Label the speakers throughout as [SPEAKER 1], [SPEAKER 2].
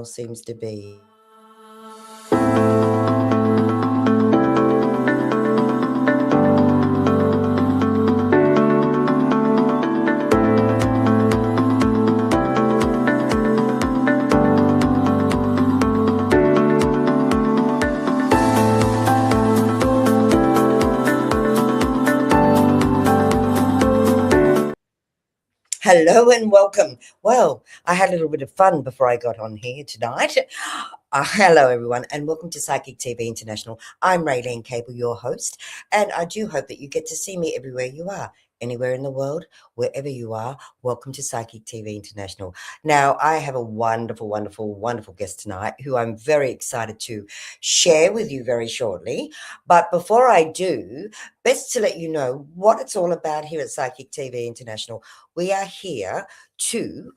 [SPEAKER 1] else seems to be. Hello and welcome. Well, I had a little bit of fun before I got on here tonight. Hello, everyone, and welcome to Psychic TV International. I'm Rayleen Kable, your host, and I do hope that you get to see me everywhere you are, anywhere in the world, wherever you are. Welcome to Psychic TV International. Now, I have a wonderful, wonderful, wonderful guest tonight who I'm very excited to share with you very shortly. But before I do, best to let you know what it's all about here at Psychic TV International. We are here to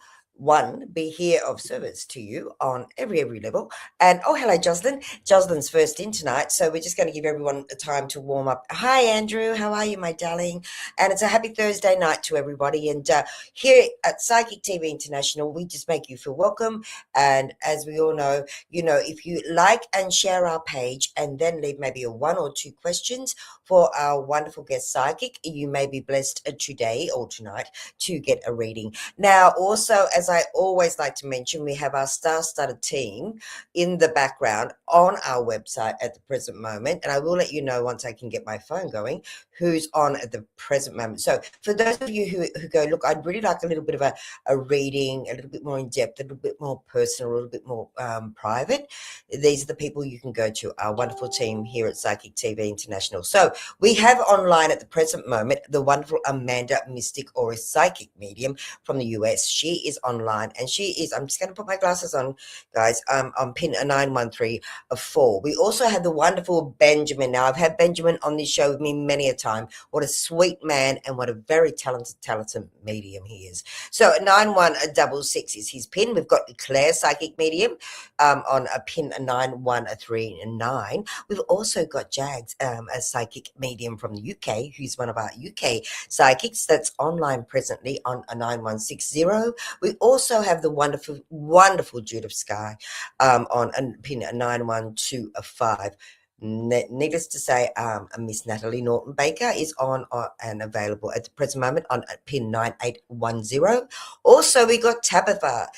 [SPEAKER 1] be here of service to you on every level. And hello, Jocelyn. Jocelyn's first in tonight, so we're just going to give everyone a time to warm up. Hi, Andrew. How are you, my darling? And it's a happy Thursday night to everybody. And here at Psychic TV International, we just make you feel welcome. And as we all know, if you like and share our page and then leave maybe a 1 or 2 questions for our wonderful guest psychic, you may be blessed today or tonight to get a reading. Now, also, as I always like to mention, we have our star-studded team in the background on our website at the present moment, and I will let you know once I can get my phone going who's on at the present moment. So for those of you who go, look, I'd really like a little bit of a reading, a little bit more in depth, a little bit more personal, a little bit more private, these are the people you can go to, our wonderful team here at Psychic TV International. So we have online at the present moment the wonderful Amanda Mystic, or a psychic medium from the US. She is online, and she is, I'm just going to put my glasses on, guys, on pin 913-4. We also have the wonderful Benjamin. Now, I've had Benjamin on this show with me many a time. What a sweet man, and what a very talented medium he is. So 9166 is his pin. We've got Claire, psychic medium, on a pin 9139. We've also got Jags, a psychic medium from the UK, who's one of our UK psychics that's online presently on a 9160. We also have the wonderful Judith Sky on a pin 9125. Needless to say, Miss Natalie Norton Baker is on and available at the present moment on pin 9810. Also, we got Tabitha,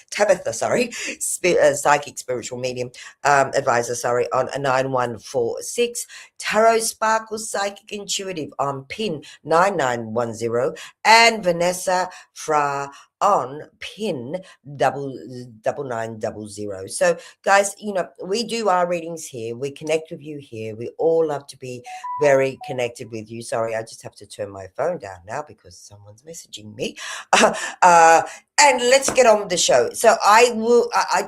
[SPEAKER 1] psychic spiritual medium advisor, on a 9146. Tarot Sparkle Psychic Intuitive on pin 9910, and Vanessa Fra on pin 9900. So guys, we do our readings here, we connect with you here, we all love to be very connected with you. Sorry, I just have to turn my phone down now because someone's messaging me. And let's get on with the show. So I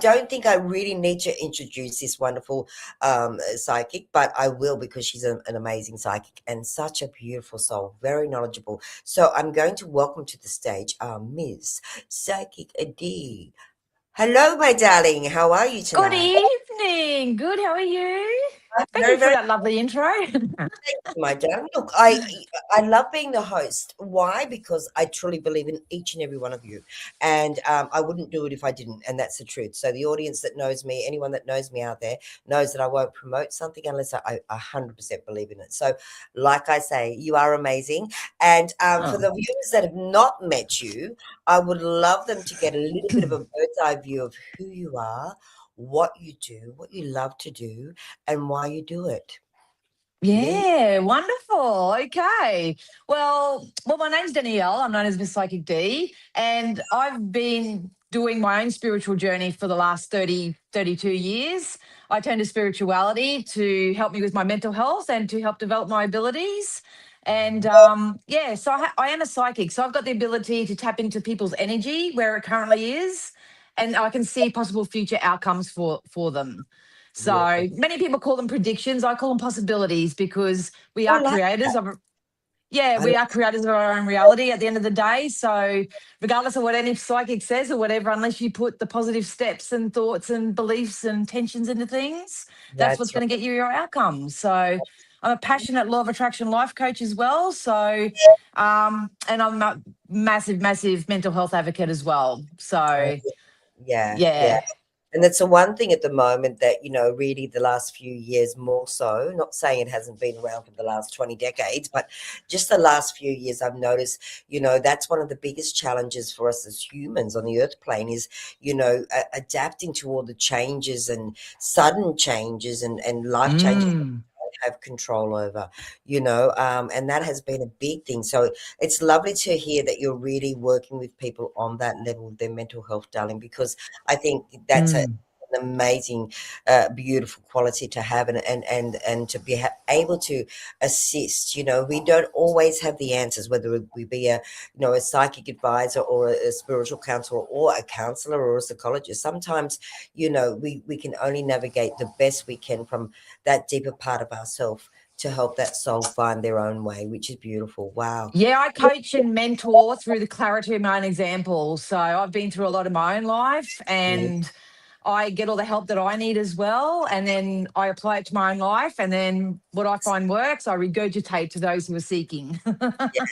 [SPEAKER 1] don't think I really need to introduce this wonderful psychic, but I will, because she's an amazing psychic and such a beautiful soul, very knowledgeable. So I'm going to welcome to the stage Ms. Psychic D. Hello, my darling. How are you tonight?
[SPEAKER 2] Good evening. Good. How are you? Thank you for that lovely intro.
[SPEAKER 1] Thank you, my darling. Look, I love being the host. Why? Because I truly believe in each and every one of you, and I wouldn't do it if I didn't, and that's the truth. So the audience that knows me, anyone that knows me out there, knows that I won't promote something unless I 100% believe in it. So, like I say, you are amazing, and for the viewers that have not met you, I would love them to get a little bit of a bird's eye view of who you are, what you do, what you love to do, and why you do it.
[SPEAKER 2] Yeah, wonderful. Okay. Well, my name's Danielle. I'm known as Miss Psychic D, and I've been doing my own spiritual journey for the last 32 years. I turned to spirituality to help me with my mental health and to help develop my abilities. And so I am a psychic. So I've got the ability to tap into people's energy where it currently is, and I can see possible future outcomes for them. So many people call them predictions. I call them possibilities, because we are creators of we are creators of our own reality at the end of the day. So regardless of what any psychic says or whatever, unless you put the positive steps and thoughts and beliefs and intentions into things, that's what's going to get you your outcomes. So I'm a passionate law of attraction life coach as well. So, and I'm a massive mental health advocate as well. So,
[SPEAKER 1] yeah. And that's the one thing at the moment that, really the last few years more so, not saying it hasn't been around for the last 20 decades, but just the last few years, I've noticed, that's one of the biggest challenges for us as humans on the earth plane is, adapting to all the changes and sudden changes and life changes
[SPEAKER 2] Mm.
[SPEAKER 1] have control over, and that has been a big thing. So it's lovely to hear that you're really working with people on that level of their mental health, darling, because I think that's
[SPEAKER 2] Mm.
[SPEAKER 1] an amazing, beautiful quality to have, and to be able to assist. We don't always have the answers, whether we be a psychic advisor or a spiritual counselor or a counselor or a psychologist. Sometimes, we can only navigate the best we can from that deeper part of ourselves to help that soul find their own way, which is beautiful. Wow.
[SPEAKER 2] Yeah, I coach and mentor through the clarity of my own example. So I've been through a lot of my own life,
[SPEAKER 1] Mm.
[SPEAKER 2] and I get all the help that I need as well. And then I apply it to my own life. And then what I find works, I regurgitate to those who are seeking.
[SPEAKER 1] Yeah.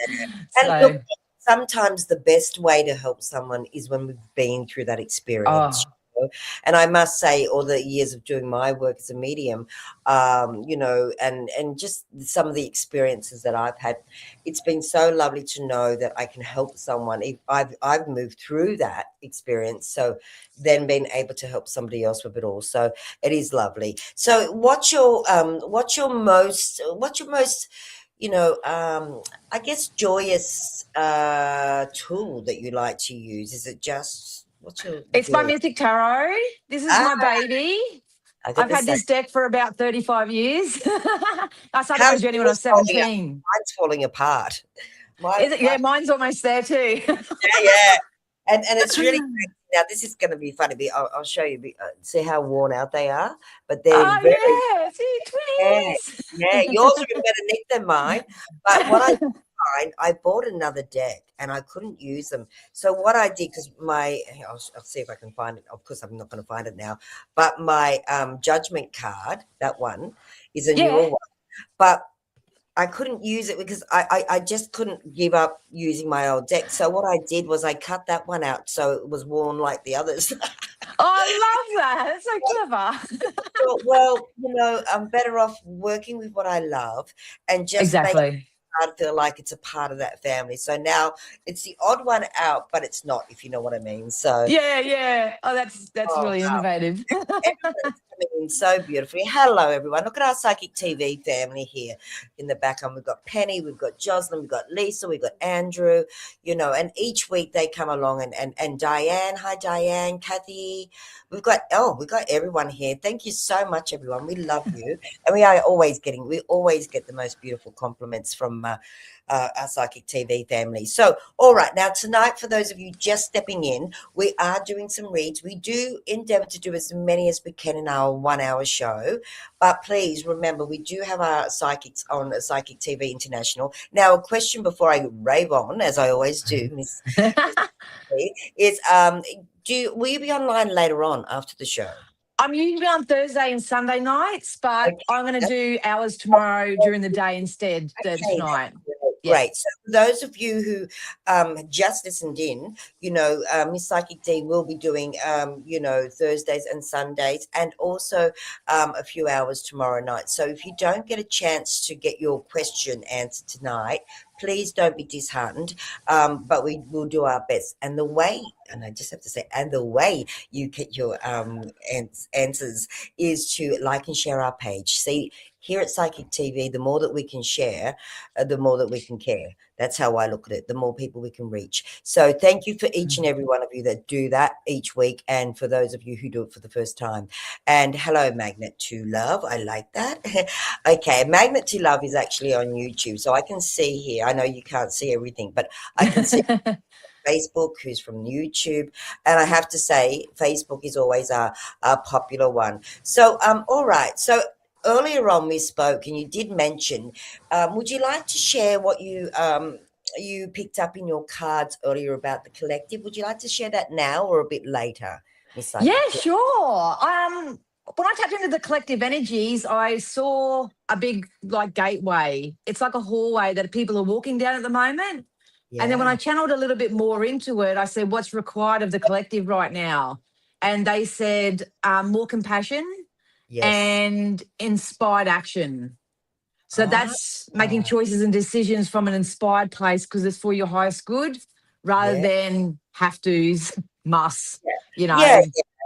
[SPEAKER 1] And look,
[SPEAKER 2] So,
[SPEAKER 1] sometimes the best way to help someone is when we've been through that experience.
[SPEAKER 2] oh,
[SPEAKER 1] And I must say, all the years of doing my work as a medium, and just some of the experiences that I've had, it's been so lovely to know that I can help someone. If I've moved through that experience, so then being able to help somebody else with it all. So it is lovely. So what's your most I guess joyous tool that you like to use? Is it just what's your
[SPEAKER 2] it's my
[SPEAKER 1] joy?
[SPEAKER 2] Mythic Tarot. This is
[SPEAKER 1] Ah,
[SPEAKER 2] my baby.
[SPEAKER 1] I got
[SPEAKER 2] I've
[SPEAKER 1] the
[SPEAKER 2] had
[SPEAKER 1] same.
[SPEAKER 2] this deck for about 35 years. I started my
[SPEAKER 1] How's
[SPEAKER 2] journey when I
[SPEAKER 1] yours
[SPEAKER 2] was
[SPEAKER 1] falling up?
[SPEAKER 2] 17.
[SPEAKER 1] Mine's falling apart.
[SPEAKER 2] Is it?
[SPEAKER 1] My
[SPEAKER 2] Yeah, mine's almost there too.
[SPEAKER 1] yeah. And it's really great. Now this is going to be funny. I'll show you. See how worn out they are, but they're very
[SPEAKER 2] Oh, yeah. See,
[SPEAKER 1] yeah, yeah.
[SPEAKER 2] twins.
[SPEAKER 1] Yours are in better nick than mine. But what I find, I bought another deck and I couldn't use them. So what I did, because I'll see if I can find it. Of course, I'm not going to find it now. But my judgment card, that one, is a newer
[SPEAKER 2] Yeah.
[SPEAKER 1] one. But I couldn't use it because I just couldn't give up using my old deck. So what I did was I cut that one out so it was worn like the others.
[SPEAKER 2] Oh, I love that. That's so clever.
[SPEAKER 1] Well, I'm better off working with what I love and just make
[SPEAKER 2] Exactly.
[SPEAKER 1] I feel like it's a part of that family. So now it's the odd one out, but it's not, if you know what I mean. So,
[SPEAKER 2] Yeah, yeah. Oh, that's
[SPEAKER 1] oh,
[SPEAKER 2] really
[SPEAKER 1] wow.
[SPEAKER 2] innovative.
[SPEAKER 1] Everyone's coming in so beautifully. Hello, everyone. Look at our Psychic TV family here in the background. We've got Penny, we've got Jocelyn, we've got Lisa, we've got Andrew, and each week they come along and Diane. Hi, Diane, Kathy. We've got everyone here. Thank you so much, everyone. We love you. And we always get the most beautiful compliments from our Psychic TV family. So, all right, now tonight, for those of you just stepping in, we are doing some reads. We do endeavor to do as many as we can in our 1 hour show, but please remember we do have our psychics on Psychic TV International. Now, a question before I rave on, as I always do, Miss Lee, is will you be online later on after the show?
[SPEAKER 2] I'm usually on Thursday and Sunday nights, but
[SPEAKER 1] Okay.
[SPEAKER 2] I'm going to do hours tomorrow during the day instead
[SPEAKER 1] Okay,
[SPEAKER 2] tonight.
[SPEAKER 1] that's
[SPEAKER 2] Yeah.
[SPEAKER 1] great. So for those of you who just listened in, Miss Psychic D will be doing, Thursdays and Sundays and also a few hours tomorrow night. So if you don't get a chance to get your question answered tonight, please don't be disheartened, but we will do our best. And I just have to say, and the way you get your answers is to like and share our page. See, here at Psychic TV, the more that we can share, the more that we can care. That's how I look at it. The more people we can reach. So thank you for each and every one of you that do that each week, and for those of you who do it for the first time. And hello, Magnet to Love. I like that. Okay, Magnet to Love is actually on YouTube, so I can see here. I know you can't see everything, but I can see Facebook, who's from YouTube, and I have to say, Facebook is always a popular one. So, all right. So earlier on, we spoke, and you did mention. Would you like to share what you picked up in your cards earlier about the collective? Would you like to share that now or a bit later, Miss
[SPEAKER 2] Yeah,
[SPEAKER 1] Psychic?
[SPEAKER 2] sure. When I tapped into the collective energies, I saw a big gateway. It's like a hallway that people are walking down at the moment. And then when I
[SPEAKER 1] Yeah.
[SPEAKER 2] channeled a little bit more into it, I said, what's required of the collective right now? and they said more compassion
[SPEAKER 1] Yes.
[SPEAKER 2] and inspired action. So
[SPEAKER 1] Ah,
[SPEAKER 2] that's making choices and decisions from an inspired place because it's for your highest good rather
[SPEAKER 1] yeah.
[SPEAKER 2] than have to's, musts,
[SPEAKER 1] Yeah.
[SPEAKER 2] you
[SPEAKER 1] Yeah.
[SPEAKER 2] know.
[SPEAKER 1] Yeah.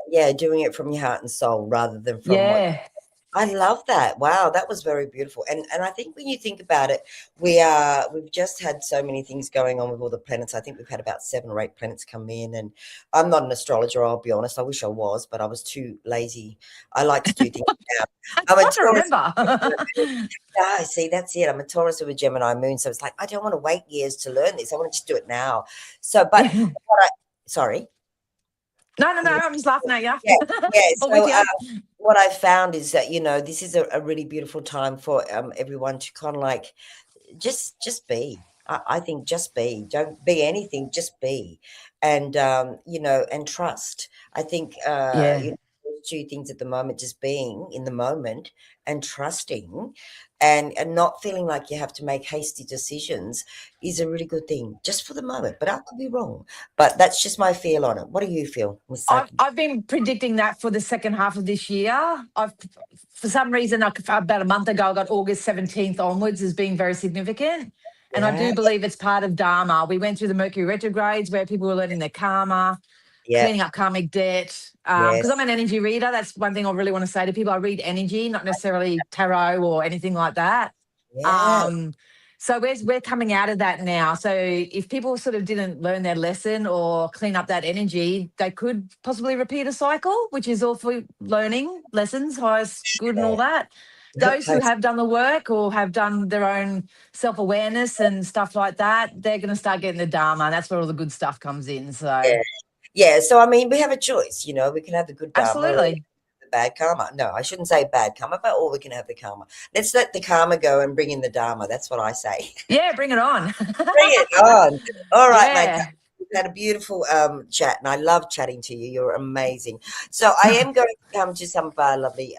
[SPEAKER 1] Yeah. Doing it from your heart and soul rather than from what.
[SPEAKER 2] Yeah.
[SPEAKER 1] I love that. Wow, that was very beautiful. And I think when you think about it, we've just had so many things going on with all the planets. I think we've had about 7 or 8 planets come in, and I'm not an astrologer, I'll be honest. I wish I was, but I was too lazy. I like to do things now.
[SPEAKER 2] That's
[SPEAKER 1] I'm a
[SPEAKER 2] hard to
[SPEAKER 1] Taurus.
[SPEAKER 2] remember.
[SPEAKER 1] Yeah, see, that's it. I'm a Taurus with a Gemini moon, so it's like I don't want to wait years to learn this. I want to just do it now. So, but
[SPEAKER 2] Yeah.
[SPEAKER 1] what sorry.
[SPEAKER 2] No, I'm just laughing at
[SPEAKER 1] Yeah,
[SPEAKER 2] you.
[SPEAKER 1] yeah.
[SPEAKER 2] I'm with
[SPEAKER 1] So,
[SPEAKER 2] you.
[SPEAKER 1] what I found is that this is a really beautiful time for everyone to kind of like just be. I think just be. Don't be anything. Just be, and and trust. I think
[SPEAKER 2] Yeah.
[SPEAKER 1] those 2 things at the moment: just being in the moment and trusting, and not feeling like you have to make hasty decisions is a really good thing, just for the moment. But I could be wrong. But that's just my feel on it. What do you feel, Miss Saki?
[SPEAKER 2] I've been predicting that for the second half of this year. I've, for some reason, about a month ago, I got August 17th onwards as being very significant. And I
[SPEAKER 1] Yeah,
[SPEAKER 2] do believe it's part of Dharma. We went through the Mercury retrogrades where people were learning their karma,
[SPEAKER 1] yeah,
[SPEAKER 2] cleaning up karmic debt. Because I'm
[SPEAKER 1] yes,
[SPEAKER 2] an energy reader. That's one thing I really want to say to people. I read energy, not necessarily tarot or anything like that.
[SPEAKER 1] yeah,
[SPEAKER 2] Um, so we're coming out of that now. So if people sort of didn't learn their lesson or clean up that energy, they could possibly repeat a cycle, which is all for learning lessons, highest good and all that.
[SPEAKER 1] yeah.
[SPEAKER 2] Those who have done the work or have done their own self-awareness and stuff like that, they're going to start getting the Dharma. And that's where all the good stuff comes in. So
[SPEAKER 1] Yeah. Yeah, so I mean, we have a choice, we can have the good karma or
[SPEAKER 2] absolutely.
[SPEAKER 1] the bad karma. No, I shouldn't say bad karma, but or we can have the karma. Let's let the karma go and bring in the dharma. That's what I say.
[SPEAKER 2] Yeah, bring it on.
[SPEAKER 1] Bring it on. All right, mate.
[SPEAKER 2] Yeah.
[SPEAKER 1] We've had a beautiful chat, and I love chatting to you. You're amazing. So I am going to come to some of our lovely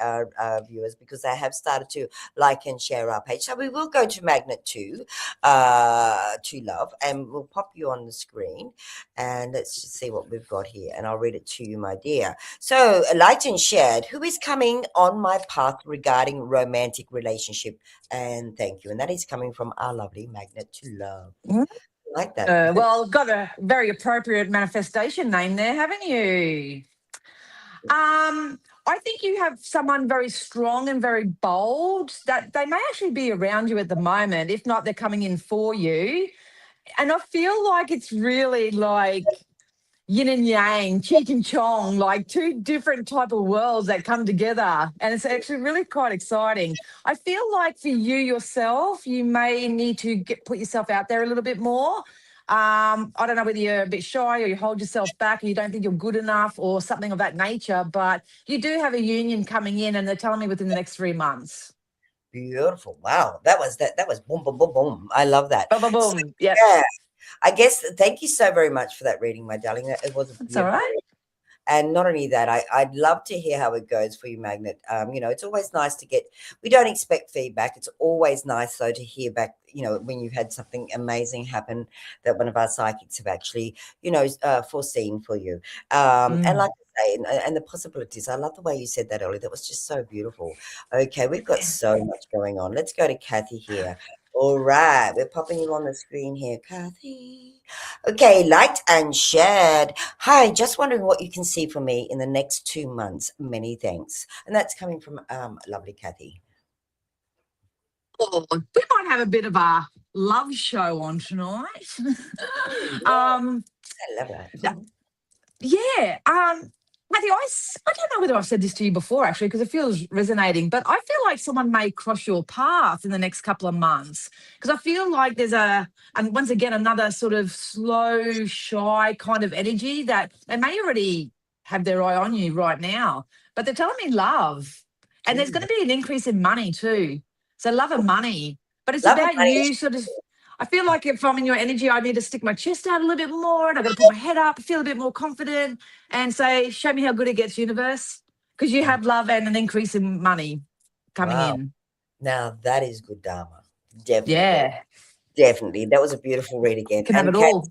[SPEAKER 1] viewers because they have started to like and share our page. So we will go to Magnet 2, to love, and we'll pop you on the screen, and let's just see what we've got here, and I'll read it to you, my dear. So liked and shared, who is coming on my path regarding romantic relationship, and thank you, and that is coming from our lovely Magnet to love. Like that.
[SPEAKER 2] Well, got a very appropriate manifestation name there, haven't you? I think you have someone very strong and very bold that they may actually be around you at the moment. If not, they're coming in for you. And I feel like it's really like yin and yang, cheech and chong, like two different type of worlds that come together. And it's actually really quite exciting. I feel like for you yourself, you may need to put yourself out there a little bit more. I don't know whether you're a bit shy or you hold yourself back or you don't think you're good enough or something of that nature, but you do have a union coming in and they're telling me within the next 3 months.
[SPEAKER 1] Beautiful. Wow. That was boom, boom, boom, boom. I love that.
[SPEAKER 2] Boom, boom,
[SPEAKER 1] So,
[SPEAKER 2] boom. Yep.
[SPEAKER 1] yeah, I guess thank you so very much for that reading, my darling. It was a
[SPEAKER 2] That's all
[SPEAKER 1] beautiful
[SPEAKER 2] right.
[SPEAKER 1] reading. And not only that, I'd love to hear how it goes for you, Magnet. It's always nice to get, we don't expect feedback. It's always nice, though, to hear back, when you've had something amazing happen that one of our psychics have actually, foreseen for you. And
[SPEAKER 2] Mm.
[SPEAKER 1] like I say, and the possibilities, I love the way you said that earlier. That was just so beautiful. Okay, we've got so much going on. Let's go to Kathy here. All right, we're popping you on the screen here, Kathy. Okay, liked and shared. Hi, just wondering what you can see for me in the next 2 months. Many thanks. And that's coming from lovely Kathy.
[SPEAKER 2] Oh, we might have a bit of a love show on tonight.
[SPEAKER 1] Yeah,
[SPEAKER 2] um,
[SPEAKER 1] I love that.
[SPEAKER 2] yeah. Matthew, I don't know whether I've said this to you before, actually, because it feels resonating, but I feel like someone may cross your path in the next couple of months because I feel like there's and once again, another sort of slow, shy kind of energy that they may already have their eye on you right now, but they're telling me love. And there's going
[SPEAKER 1] Ooh,
[SPEAKER 2] to be an increase in money too. So love and money, but it's
[SPEAKER 1] love and
[SPEAKER 2] about
[SPEAKER 1] money.
[SPEAKER 2] you sort of. I feel like if I'm in your energy, I need to stick my chest out a little bit more and I've got to put my head up, feel a bit more confident and say, show me how good it gets, universe. Because you
[SPEAKER 1] Oh,
[SPEAKER 2] have love and an increase in money coming
[SPEAKER 1] wow.
[SPEAKER 2] in.
[SPEAKER 1] Now that is good Dharma. Definitely.
[SPEAKER 2] Yeah.
[SPEAKER 1] Definitely. That was a beautiful read again.
[SPEAKER 2] Can have
[SPEAKER 1] And
[SPEAKER 2] it
[SPEAKER 1] Kate,
[SPEAKER 2] all.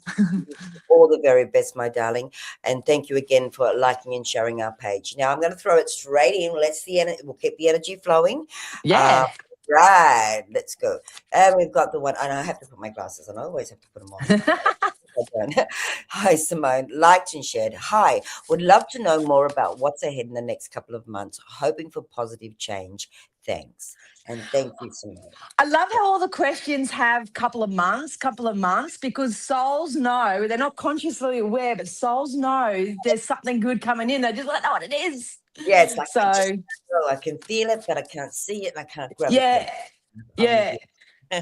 [SPEAKER 1] all the very best, my darling. And thank you again for liking and sharing our page. Now I'm going to throw it straight in. We'll keep the energy flowing. Uh,
[SPEAKER 2] Yeah.
[SPEAKER 1] right. Let's go. And we've got the one, and I have to put my glasses on. I always have to put them on. I don't. Hi, Simone. Liked and shared. Hi. Would love to know more about what's ahead in the next couple of months. Hoping for positive change. Thanks. And thank you, Simone.
[SPEAKER 2] I love how all the questions have couple of months, because souls know, they're not consciously aware, but souls know there's something good coming in. They just don't know what it is.
[SPEAKER 1] Yeah, it's like I just
[SPEAKER 2] So,
[SPEAKER 1] know I can feel it, but I can't see it and I can't grab it yet.
[SPEAKER 2] yeah,
[SPEAKER 1] I'm with
[SPEAKER 2] yeah.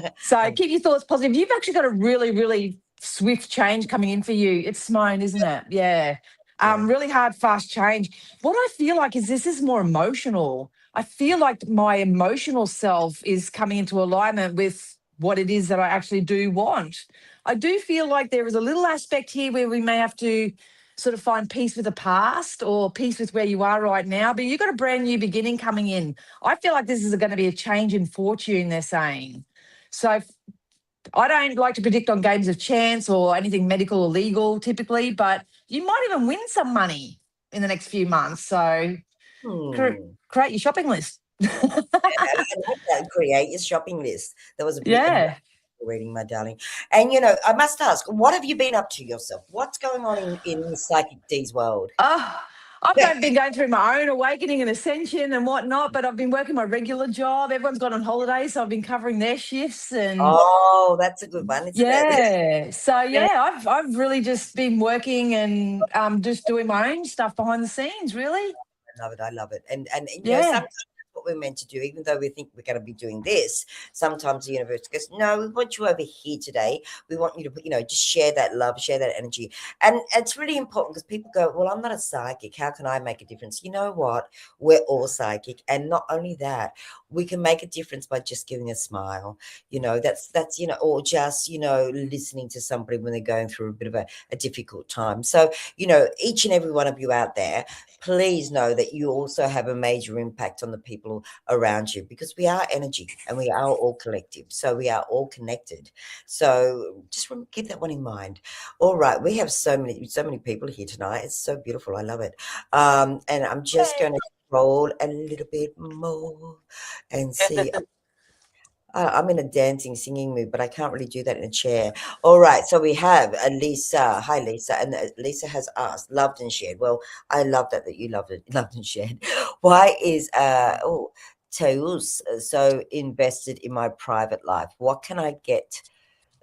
[SPEAKER 1] you.
[SPEAKER 2] So
[SPEAKER 1] I'm
[SPEAKER 2] keep your thoughts positive. You've actually got a really, really swift change coming in for you. It's Simone, isn't it? Yeah.
[SPEAKER 1] yeah.
[SPEAKER 2] Really hard, fast change. What I feel like is this is more emotional. I feel like my emotional self is coming into alignment with what it is that I actually do want. I do feel like there is a little aspect here where we may have to sort of find peace with the past or peace with where you are right now, but you've got a brand new beginning coming in. I feel like this is going to be a change in fortune, they're saying. So I don't like to predict on games of chance or anything medical or legal typically, but you might even win some money in the next few months. So
[SPEAKER 1] Hmm.
[SPEAKER 2] create your shopping list.
[SPEAKER 1] I like that. Create your shopping list. That was a beautiful
[SPEAKER 2] Yeah.
[SPEAKER 1] reading, my darling. And I must ask, what have you been up to yourself? What's going on in Psychic D's world?
[SPEAKER 2] Oh, been going through my own awakening and ascension and whatnot, but I've been working my regular job. Everyone's gone on holiday, so I've been covering their shifts and
[SPEAKER 1] Oh, that's a good one, isn't it?
[SPEAKER 2] yeah. So yeah, I've really just been working and just doing my own stuff behind the scenes, really.
[SPEAKER 1] I love it. I love it. And
[SPEAKER 2] Yeah.
[SPEAKER 1] sometimes that's what we're meant to do, even though we think we're going to be doing this. Sometimes the universe goes, "No, we want you over here today. We want you to put, just share that love, share that energy." And it's really important because people go, "Well, I'm not a psychic. How can I make a difference?" You know what? We're all psychic, and not only that, we can make a difference by just giving a smile. That's or just listening to somebody when they're going through a bit of a difficult time. So each and every one of you out there, please know that you also have a major impact on the people around you, because we are energy and we are all collective. So we are all connected. So just keep that one in mind. All right. We have so many people here tonight. It's so beautiful. I love it. And I'm just going to scroll a little bit more and see. I'm in a dancing, singing mood, but I can't really do that in a chair. All right, so we have Lisa. Hi, Lisa. And Lisa has asked, loved and shared. Well, I love that you loved it, loved and shared. Why is Teus so invested in my private life? What can I get?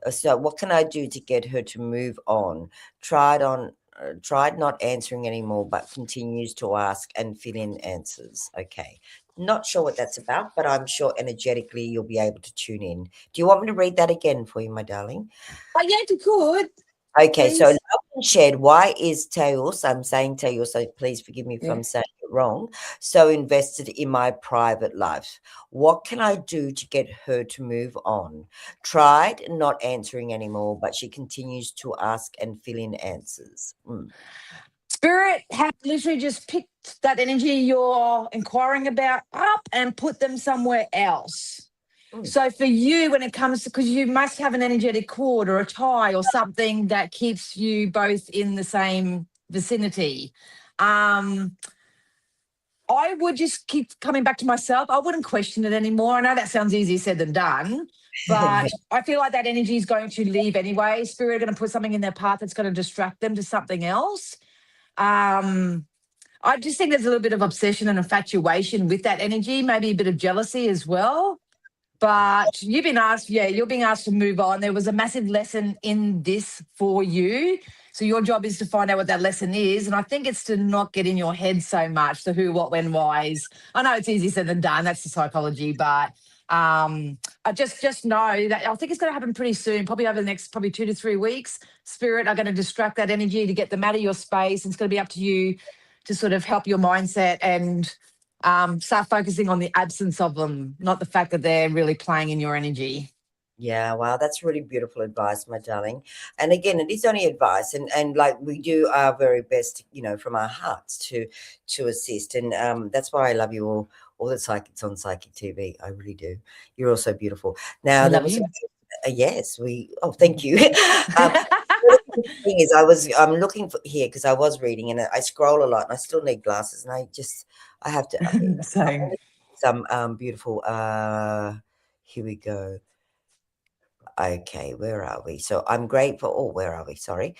[SPEAKER 1] So what can I do to get her to move on? Tried not answering anymore, but continues to ask and fill in answers. Okay. Not sure what that's about, but I'm sure energetically you'll be able to tune in. Do you want me to read that again for you, my darling?
[SPEAKER 2] Oh, yeah, if you could,
[SPEAKER 1] Okay, so
[SPEAKER 2] please.
[SPEAKER 1] love and shared. Why is Teos? I'm saying Teos, so please forgive me if
[SPEAKER 2] Yeah.
[SPEAKER 1] I'm saying it wrong. So invested in my private life. What can I do to get her to move on? Tried not answering anymore, but she continues to ask and fill in answers.
[SPEAKER 2] Spirit have literally just picked that energy you're inquiring about up and put them somewhere else.
[SPEAKER 1] Mm.
[SPEAKER 2] So for you, when it comes to, because you must have an energetic cord or a tie or something that keeps you both in the same vicinity. Um, I would just keep coming back to myself. I wouldn't question it anymore. I know that sounds easier said than done,
[SPEAKER 1] Yeah.
[SPEAKER 2] but I feel like that energy is going to leave anyway. Spirit are going to put something in their path that's going to distract them to something else. Um, I just think there's a little bit of obsession and infatuation with that energy, maybe a bit of jealousy as well. But you're being asked to move on. There was a massive lesson in this for you. So your job is to find out what that lesson is. And I think it's to not get in your head so much, the who, what, when, whys. I know it's easier said than done. That's the psychology, but I just know that I think it's going to happen pretty soon, probably over the next 2 to 3 weeks. Spirit are going to distract that energy to get them out of your space. It's going to be up to you to sort of help your mindset and start focusing on the absence of them, not the fact that they're really playing in your energy.
[SPEAKER 1] Yeah, wow, that's really beautiful advice, my darling. And again, it is only advice, and like we do our very best, from our hearts to assist. And that's why I love you all the psychics on Psychic TV. I really do. You're all so beautiful. Now
[SPEAKER 2] We
[SPEAKER 1] there
[SPEAKER 2] love
[SPEAKER 1] was
[SPEAKER 2] you.
[SPEAKER 1] Yes, we. Oh, thank you. um, the thing is, I'm looking for here because I was reading and I scroll a lot, and I still need glasses, and I have to.
[SPEAKER 2] Same.
[SPEAKER 1] Some beautiful. Here we go. Okay, where are we? So I'm grateful. Oh, where are we? Sorry.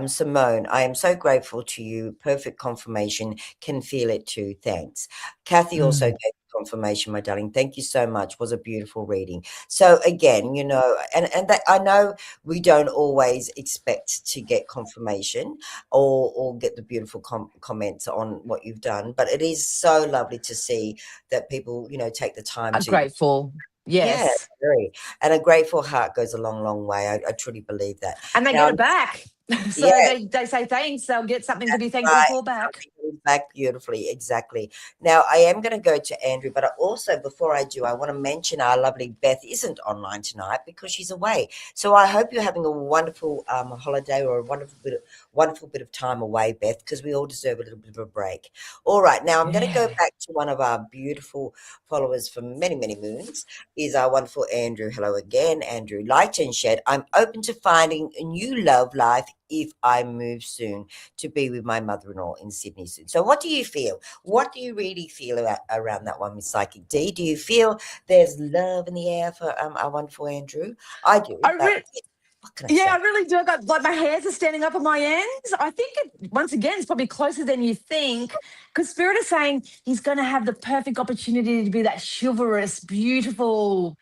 [SPEAKER 1] Simone, I am so grateful to you. Perfect confirmation. Can feel it too. Thanks. Kathy also
[SPEAKER 2] Mm.
[SPEAKER 1] gave confirmation, my darling. Thank you so much. Was a beautiful reading. So again, and that I know we don't always expect to get confirmation or get the beautiful comments on what you've done, but it is so lovely to see that people, take the time
[SPEAKER 2] I'm
[SPEAKER 1] to.
[SPEAKER 2] grateful.
[SPEAKER 1] Yeah,
[SPEAKER 2] Yes.
[SPEAKER 1] very. And a grateful heart goes a long, long way. I truly believe that.
[SPEAKER 2] And they
[SPEAKER 1] Now,
[SPEAKER 2] get it back.
[SPEAKER 1] yeah,
[SPEAKER 2] So they say thanks. They'll get something to be thankful
[SPEAKER 1] right.
[SPEAKER 2] for back.
[SPEAKER 1] Something comes back beautifully. Exactly. Now, I am going to go to Andrew, but before I do, I want to mention our lovely Beth isn't online tonight because she's away. So I hope you're having a wonderful holiday or a wonderful bit of time away, Beth, because we all deserve a little bit of a break. All right. Now, I'm going to go
[SPEAKER 2] Yeah.
[SPEAKER 1] back to one of our beautiful followers for many, many moons is our wonderful Andrew. Hello again, Andrew. Light and shed. I'm open to finding a new love life if I move soon to be with my mother-in-law in Sydney soon. So what do you feel? What do you really feel around that one, Miss Psychic D? Do you feel there's love in the air for our wonderful Andrew? I do,
[SPEAKER 2] I
[SPEAKER 1] but
[SPEAKER 2] re-
[SPEAKER 1] what can I
[SPEAKER 2] yeah,
[SPEAKER 1] say?
[SPEAKER 2] I really do. I got like my hairs are standing up on my ends. I think once again it's probably closer than you think because Spirit is saying he's going to have the perfect opportunity to be that chivalrous, beautiful.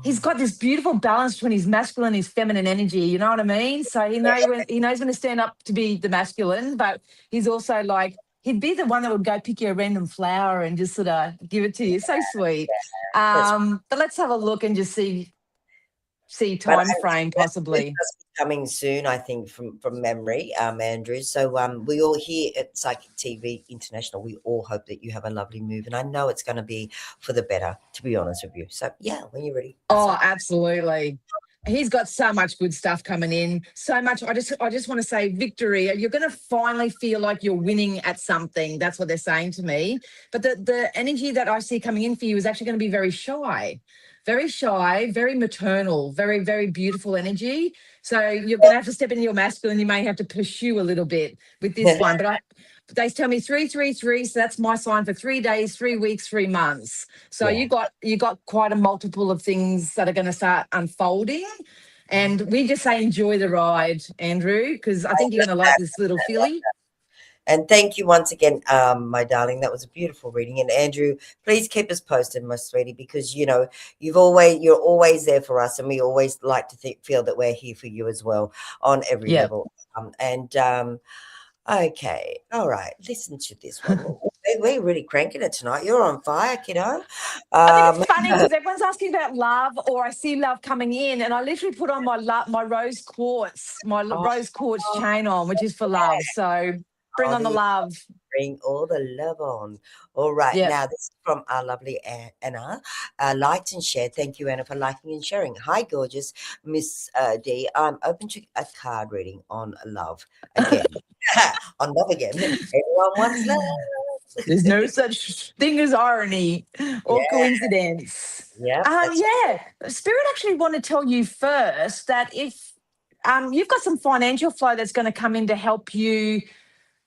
[SPEAKER 2] He's
[SPEAKER 1] Oh,
[SPEAKER 2] got this beautiful balance between his masculine and his feminine energy. You know what I mean? So he knows when to stand up to be the masculine, but he's also like he'd be the one that would go pick you a random flower and just sort of give it to you. So sweet.
[SPEAKER 1] that's
[SPEAKER 2] But let's have a look and just see
[SPEAKER 1] but
[SPEAKER 2] time frame
[SPEAKER 1] this
[SPEAKER 2] possibly.
[SPEAKER 1] must be coming soon, I think, from memory, Andrew. So we all here at Psychic TV International, we all hope that you have a lovely move, and I know it's going to be for the better. To be honest with you, so yeah, when you're ready,
[SPEAKER 2] Oh, absolutely. He's got so much good stuff coming in. So much. I just want to say victory. You're going to finally feel like you're winning at something. That's what they're saying to me. But the energy that I see coming in for you is actually going to be very shy, very maternal, very, very beautiful energy. So you're going to have to step into your masculine. You may have to pursue a little bit with this one. They tell me 333. So that's my sign for 3 days, 3 weeks, 3 months. So
[SPEAKER 1] yeah.
[SPEAKER 2] you got quite a multiple of things that are going to start unfolding. And we just say enjoy the ride, Andrew, because I think you're going to like this little filly.
[SPEAKER 1] And thank you once again, my darling. That was a beautiful reading. And Andrew, please keep us posted, my sweetie, because you're always there for us, and we always like to feel that we're here for you as well on every
[SPEAKER 2] Yeah.
[SPEAKER 1] level. Okay, all right. Listen to this one. We're really cranking it tonight. You're on fire, kiddo.
[SPEAKER 2] I think it's
[SPEAKER 1] Um,
[SPEAKER 2] funny because everyone's asking about love, or I see love coming in, and I literally put on my
[SPEAKER 1] oh,
[SPEAKER 2] rose quartz chain on, which is for love. So bring
[SPEAKER 1] oh,
[SPEAKER 2] on
[SPEAKER 1] there
[SPEAKER 2] the
[SPEAKER 1] you
[SPEAKER 2] love.
[SPEAKER 1] bring all the love on. All right.
[SPEAKER 2] Yep.
[SPEAKER 1] Now, this is from our lovely Anna. Liked and shared. Thank you, Anna, for liking and sharing. Hi, gorgeous Miss D. I'm open to a card reading on love again. On love again. Everyone wants love.
[SPEAKER 2] There's no such thing as irony or
[SPEAKER 1] Yeah.
[SPEAKER 2] coincidence.
[SPEAKER 1] Yep. That's
[SPEAKER 2] Yeah, Spirit actually want to tell you first that if you've got some financial flow that's going to come in to help you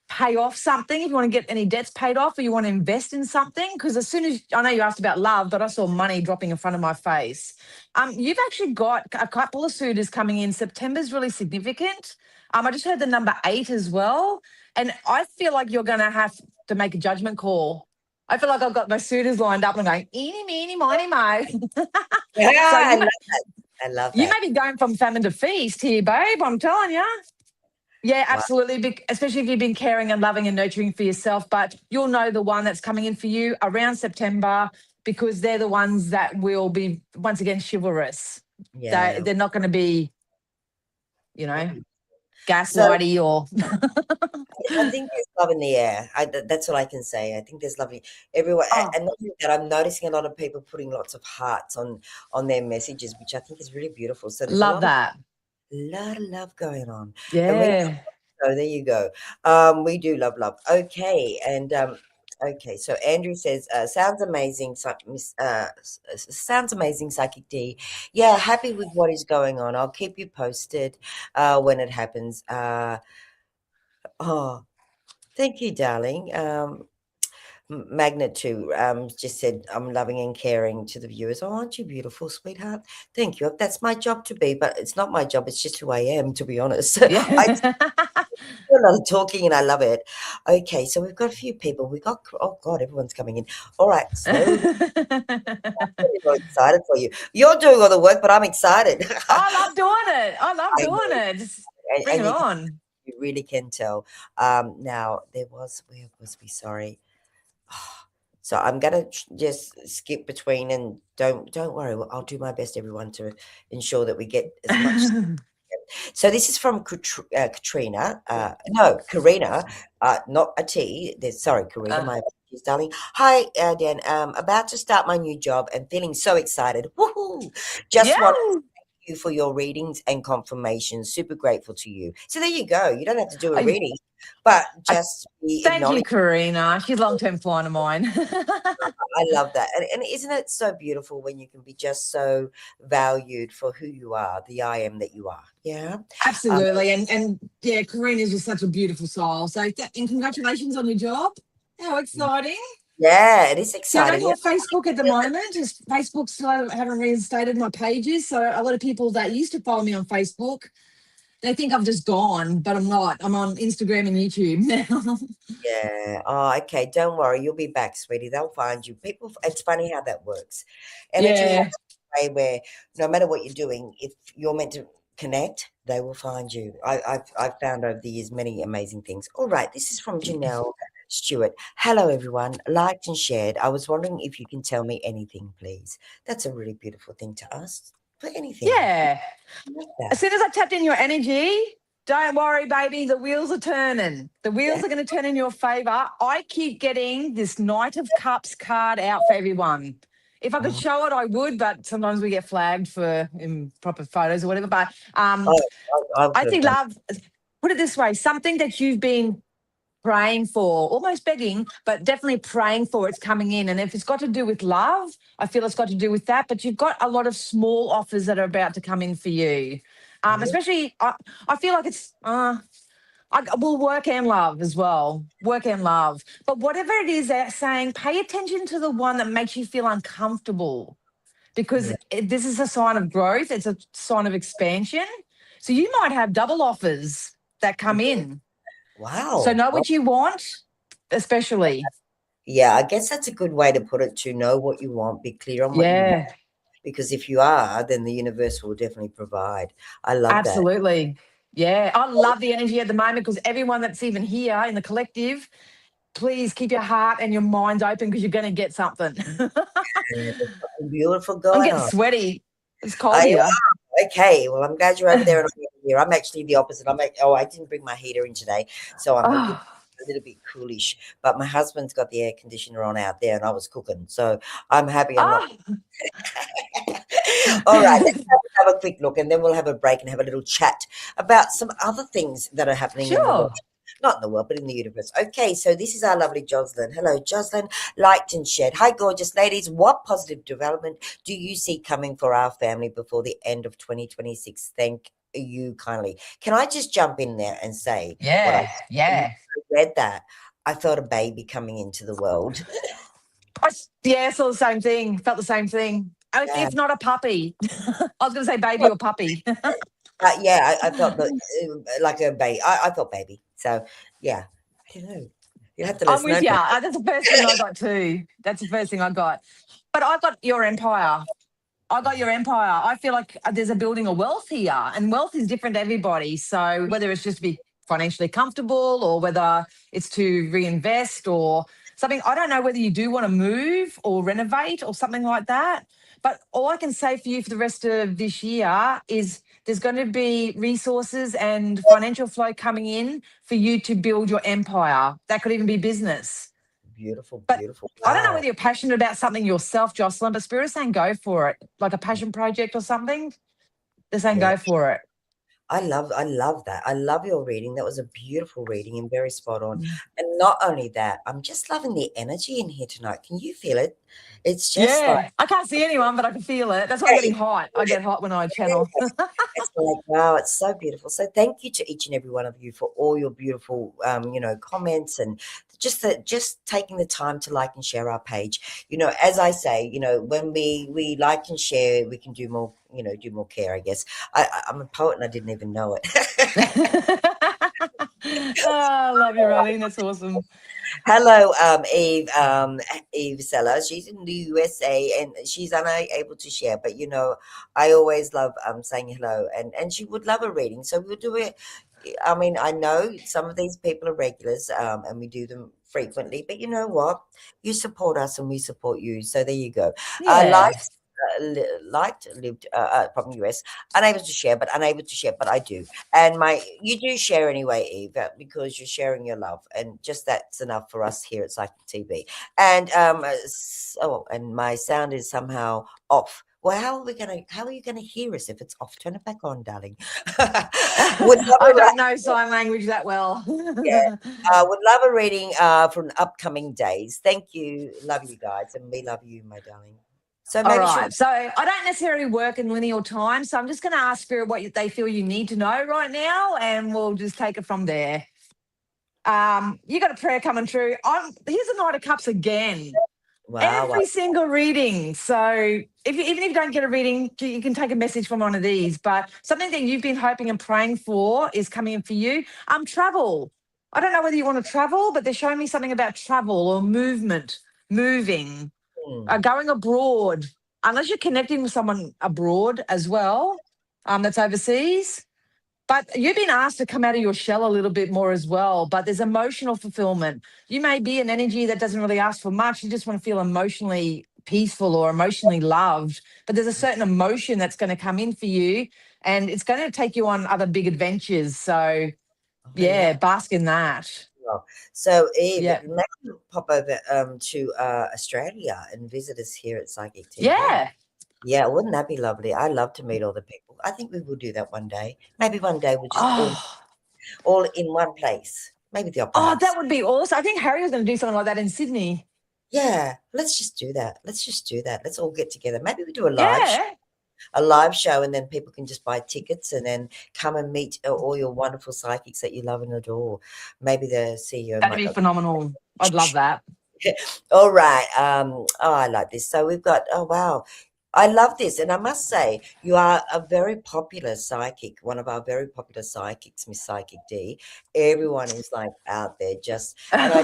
[SPEAKER 2] pay off something, if you want to get any debts paid off or you want to invest in something, because as soon as I know you asked about love, but I saw money dropping in front of my face. You've actually got a couple of suitors coming in. September's really significant. I just heard the number 8 as well. And I feel like you're going to have to make a judgment call. I feel like I've got my suitors lined up and I'm going, eeny, meeny, miny, mo.
[SPEAKER 1] yeah,
[SPEAKER 2] So
[SPEAKER 1] I love that. I love
[SPEAKER 2] you
[SPEAKER 1] that.
[SPEAKER 2] may be going from famine to feast here, babe. I'm telling you. Yeah,
[SPEAKER 1] Wow.
[SPEAKER 2] absolutely. Especially if you've been caring and loving and nurturing for yourself. But you'll know the one that's coming in for you around September because they're the ones that will be, once again, chivalrous.
[SPEAKER 1] Yeah.
[SPEAKER 2] They're not going to be, you know,
[SPEAKER 1] So
[SPEAKER 2] gaslighty or.
[SPEAKER 1] I think there's love in the air. That's what I can say. I think there's lovely everyone,
[SPEAKER 2] Oh,
[SPEAKER 1] and not only that, I'm noticing a lot of people putting lots of hearts on their messages, which I think is really beautiful. So there's a
[SPEAKER 2] love that.
[SPEAKER 1] lot of love going on, and we
[SPEAKER 2] Yeah.
[SPEAKER 1] so there you go. We do love love. Okay, and Okay, so Andrew says, sounds amazing, sounds amazing, Psychic D. Yeah, happy with what is going on. I'll keep you posted when it happens. Oh, thank you, darling. Magnet too just said, I'm loving and caring to the viewers. Oh, aren't you beautiful, sweetheart? Thank you. That's my job to be, but it's not my job. It's just who I am, to be honest. I
[SPEAKER 2] Yeah.
[SPEAKER 1] do a lot of talking and I love it. Okay, so we've got a few people. We got, oh God, everyone's coming in. All right, slowly. I'm really excited for you. You're doing all the work, but I'm excited.
[SPEAKER 2] I love doing it. I love
[SPEAKER 1] I
[SPEAKER 2] doing
[SPEAKER 1] know,
[SPEAKER 2] it. Just bring
[SPEAKER 1] and
[SPEAKER 2] it on.
[SPEAKER 1] you really can tell. Now there was, where was we? Sorry. So I'm gonna just skip between and don't worry. I'll do my best, everyone, to ensure that we get as much. So this is from Katrina. No, Karina. Not a T. Sorry, Karina. My apologies, darling. Hi, Dan. About to start my new job and feeling so excited. Woohoo! Just
[SPEAKER 2] Yeah.
[SPEAKER 1] want to thank you for your readings and confirmations. Super grateful to you. So there you go. You don't have to do a
[SPEAKER 2] I,
[SPEAKER 1] reading, but
[SPEAKER 2] I
[SPEAKER 1] just be
[SPEAKER 2] thank you,
[SPEAKER 1] acknowledged.
[SPEAKER 2] Karina. She's a long-term client of mine.
[SPEAKER 1] I love that. And isn't it so beautiful when you can be just so valued for who you are, the I am that you are? Yeah. Um,
[SPEAKER 2] Absolutely. And yeah, Karina's just such a beautiful soul. So and congratulations on your job. How exciting.
[SPEAKER 1] yeah, it is
[SPEAKER 2] See, I don't
[SPEAKER 1] exciting.
[SPEAKER 2] have Facebook at the moment. Just Facebook still haven't reinstated my pages. So a lot of people that used to follow me on Facebook, they think I've just gone, but I'm not. I'm on Instagram and YouTube now.
[SPEAKER 1] Yeah. Oh, okay. Don't worry. You'll be back, sweetie. They'll find you. People, it's funny how that works. Energy has
[SPEAKER 2] Yeah.
[SPEAKER 1] a way where no matter what you're doing, if you're meant to connect, they will find you. I've found over the years many amazing things. All right. This is from Janelle Stewart. Hello, everyone. Liked and shared. I was wondering if you can tell me anything, please. That's a really beautiful thing to ask for anything.
[SPEAKER 2] Yeah.
[SPEAKER 1] I like
[SPEAKER 2] As
[SPEAKER 1] that.
[SPEAKER 2] soon as I tapped in your energy, don't worry, baby. The wheels are turning. The
[SPEAKER 1] Yeah.
[SPEAKER 2] wheels are going to turn in your favor. I keep getting this Knight of Cups card out for everyone. If I could
[SPEAKER 1] Oh,
[SPEAKER 2] show it, I would, but sometimes we get flagged for improper photos or whatever. But
[SPEAKER 1] oh, I
[SPEAKER 2] I
[SPEAKER 1] could have
[SPEAKER 2] think
[SPEAKER 1] done.
[SPEAKER 2] love, put it this way, something that you've been praying for, almost begging, but definitely praying for, it's coming in. And if it's got to do with love, I feel it's got to do with that. But you've got a lot of small offers that are about to come in for you.
[SPEAKER 1] Yeah.
[SPEAKER 2] Especially, I feel like it's, will work and love as well, work and love. But whatever it is, they're saying, pay attention to the one that makes you feel uncomfortable because
[SPEAKER 1] Yeah.
[SPEAKER 2] this is a sign of growth. It's a sign of expansion. So you might have double offers that come in. So
[SPEAKER 1] Wow.
[SPEAKER 2] know
[SPEAKER 1] Well,
[SPEAKER 2] what you want, especially.
[SPEAKER 1] yeah, I guess that's a good way to put it, to know what you want, be clear on what you want,
[SPEAKER 2] Yeah,
[SPEAKER 1] because if you are, then the universe will definitely provide. I love that.
[SPEAKER 2] absolutely. Yeah, I love the energy at the moment because everyone that's even here in the collective, please keep your heart and your minds open because you're going to get something.
[SPEAKER 1] Yeah, there's something beautiful
[SPEAKER 2] I'm
[SPEAKER 1] going
[SPEAKER 2] getting
[SPEAKER 1] on.
[SPEAKER 2] sweaty. It's cold
[SPEAKER 1] I
[SPEAKER 2] here.
[SPEAKER 1] Okay, well, I'm glad you're over there and I'm over here. I'm actually the opposite. Oh, I didn't bring my heater in today, so I'm
[SPEAKER 2] Oh,
[SPEAKER 1] a little bit coolish. But my husband's got the air conditioner on out there, and I was cooking, so I'm happy I'm not.
[SPEAKER 2] oh.
[SPEAKER 1] All right, let's have a quick look, and then we'll have a break and have a little chat about some other things that are happening in the world.
[SPEAKER 2] Sure.
[SPEAKER 1] Not in the world, but in the universe. Okay, so this is our lovely Jocelyn. Hello, Jocelyn. Liked and shared. Hi, gorgeous ladies. What positive development do you see coming for our family before the end of 2026? Thank you kindly. Can I just jump in there and say what I
[SPEAKER 2] Yeah,
[SPEAKER 1] when
[SPEAKER 2] yeah.
[SPEAKER 1] I read that? I felt a baby coming into the world.
[SPEAKER 2] Yeah, saw the same thing. Felt the same thing.
[SPEAKER 1] Yeah.
[SPEAKER 2] If not a puppy. I was going to say baby or puppy.
[SPEAKER 1] Yeah, I felt like a baby. I felt baby. So, yeah, I don't know. You'll have to let
[SPEAKER 2] I'm
[SPEAKER 1] us know.
[SPEAKER 2] with you. That's the first thing I got too. That's the first thing I got. But I got your empire. I got your empire. I feel like there's a building of wealth here, and wealth is different to everybody. So whether it's just to be financially comfortable or whether it's to reinvest or something, I don't know whether you do want to move or renovate or something like that. But all I can say for you for the rest of this year is there's going to be resources and financial flow coming in for you to build your empire. That could even be business.
[SPEAKER 1] Beautiful,
[SPEAKER 2] But
[SPEAKER 1] beautiful.
[SPEAKER 2] I don't know
[SPEAKER 1] Wow.
[SPEAKER 2] whether you're passionate about something yourself, Jocelyn, but Spirit's saying go for it, like a passion project or something. They're saying
[SPEAKER 1] Yeah.
[SPEAKER 2] go for it.
[SPEAKER 1] I love that. I love your reading. That was a beautiful reading and very spot on.
[SPEAKER 2] Mm.
[SPEAKER 1] And not only that, I'm just loving the energy in here tonight. Can you feel it? It's just like,
[SPEAKER 2] Yeah, I can't see anyone, but I can feel it. That's why I'm getting hot. I get hot when I channel.
[SPEAKER 1] it's like, wow, it's so beautiful. So thank you to each and every one of you for all your beautiful, comments and just taking the time to like and share our page. As I say, when we like and share, we can do more, do more care, I guess. I'm a poet and I didn't even know it.
[SPEAKER 2] Oh, I love you, Rayleen. That's awesome.
[SPEAKER 1] Hello, Eve Seller. She's in the USA and she's unable to share, but I always love saying hello, and she would love a reading. So we'll do it. I mean, I know some of these people are regulars, and we do them frequently, but you know what? You support us and we support you. So there you go.
[SPEAKER 2] Yeah.
[SPEAKER 1] Lived from US, unable to share, but I do. And you do share anyway, Eve, because you're sharing your love, and just that's enough for us here at Psychic TV. And and my sound is somehow off. Well, how are you gonna hear us if it's off? Turn it back on, darling. Would love
[SPEAKER 2] I
[SPEAKER 1] a
[SPEAKER 2] don't know sign language that well.
[SPEAKER 1] yeah. Would love a reading from upcoming days. Thank you. Love you guys, and we love you, my darling. So
[SPEAKER 2] All
[SPEAKER 1] maybe she'll.
[SPEAKER 2] right. So I don't necessarily work in linear time. So I'm just going to ask Spirit what they feel you need to know right now, and we'll just take it from there. You got a prayer coming through. Here's the Knight of Cups again.
[SPEAKER 1] Wow.
[SPEAKER 2] Every single reading. So even if you don't get a reading, you can take a message from one of these. But something that you've been hoping and praying for is coming in for you. Travel. I don't know whether you want to travel, but they're showing me something about travel or movement, moving,
[SPEAKER 1] Hmm.
[SPEAKER 2] going abroad. Unless you're connecting with someone abroad as well, that's overseas. But you've been asked to come out of your shell a little bit more as well. But there's emotional fulfillment. You may be an energy that doesn't really ask for much. You just want to feel emotionally peaceful or emotionally loved. But there's a certain emotion that's going to come in for you, and it's going to take you on other big adventures. So,
[SPEAKER 1] I
[SPEAKER 2] yeah,
[SPEAKER 1] love.
[SPEAKER 2] bask in that.
[SPEAKER 1] Well, so Eve,
[SPEAKER 2] Yeah.
[SPEAKER 1] maybe you pop over to Australia and visit us here at Psychic TV.
[SPEAKER 2] Yeah.
[SPEAKER 1] Yeah, wouldn't that be lovely? I love to meet all the people. I think we will do that one day. Maybe one day we'll just
[SPEAKER 2] Oh,
[SPEAKER 1] all in one place. Maybe the opera
[SPEAKER 2] that
[SPEAKER 1] house.
[SPEAKER 2] would be awesome. I think Harry was going to do something like that in Sydney.
[SPEAKER 1] Yeah, let's just do that. Let's just do that. Let's all get together. Maybe we do
[SPEAKER 2] Yeah.
[SPEAKER 1] a live show, and then people can just buy tickets and then come and meet all your wonderful psychics that you love and adore. Maybe the CEO
[SPEAKER 2] That'd
[SPEAKER 1] might
[SPEAKER 2] be
[SPEAKER 1] not.
[SPEAKER 2] phenomenal. I'd love that.
[SPEAKER 1] All right. I like this. So we've got, oh wow. I love this. And I must say, you are a very popular psychic, one of our very popular psychics, Miss Psychic D. Everyone is like out there just, and I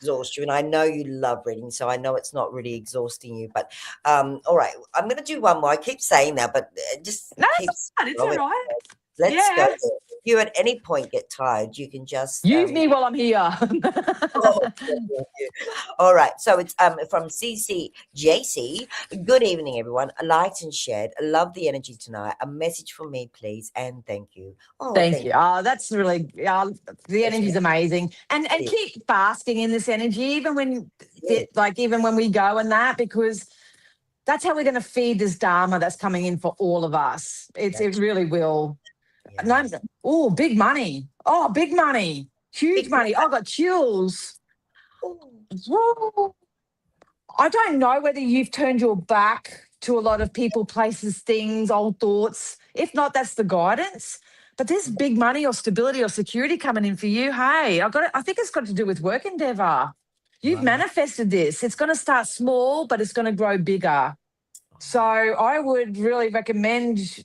[SPEAKER 1] exhaust you. And I know you love reading, so I know it's not really exhausting you. But all right, I'm going to do one more. I keep saying that, but just
[SPEAKER 2] No, it's
[SPEAKER 1] keeps
[SPEAKER 2] all right. It's all
[SPEAKER 1] going.
[SPEAKER 2] right.
[SPEAKER 1] Let's go.
[SPEAKER 2] Yeah.
[SPEAKER 1] If you at any point get tired, you can just
[SPEAKER 2] Use me while I'm here.
[SPEAKER 1] oh, thank you. All right. So it's from CCJC. Good evening, everyone. Liked and shared. Love the energy tonight. A message for me, please, and thank you. Oh,
[SPEAKER 2] Thank
[SPEAKER 1] thank
[SPEAKER 2] you. Oh, that's really, the
[SPEAKER 1] you.
[SPEAKER 2] energy's amazing. And
[SPEAKER 1] It is.
[SPEAKER 2] keep basking in this energy, even when,
[SPEAKER 1] Yeah.
[SPEAKER 2] even when we go and that, because that's how we're going to feed this dharma that's coming in for all of us. It
[SPEAKER 1] Gotcha.
[SPEAKER 2] really will. No,
[SPEAKER 1] Yes.
[SPEAKER 2] oh, big money. Oh, big money. Huge
[SPEAKER 1] Big.
[SPEAKER 2] money. I got chills.
[SPEAKER 1] Oh,
[SPEAKER 2] Woo. I don't know whether you've turned your back to a lot of people, places, things, old thoughts. If not, that's the guidance. But there's big money or stability or security coming in for you. Hey, I think it's got to do with work endeavor. You've
[SPEAKER 1] wonderful.
[SPEAKER 2] manifested this. It's going to start small, but it's going to grow bigger. So I would really recommend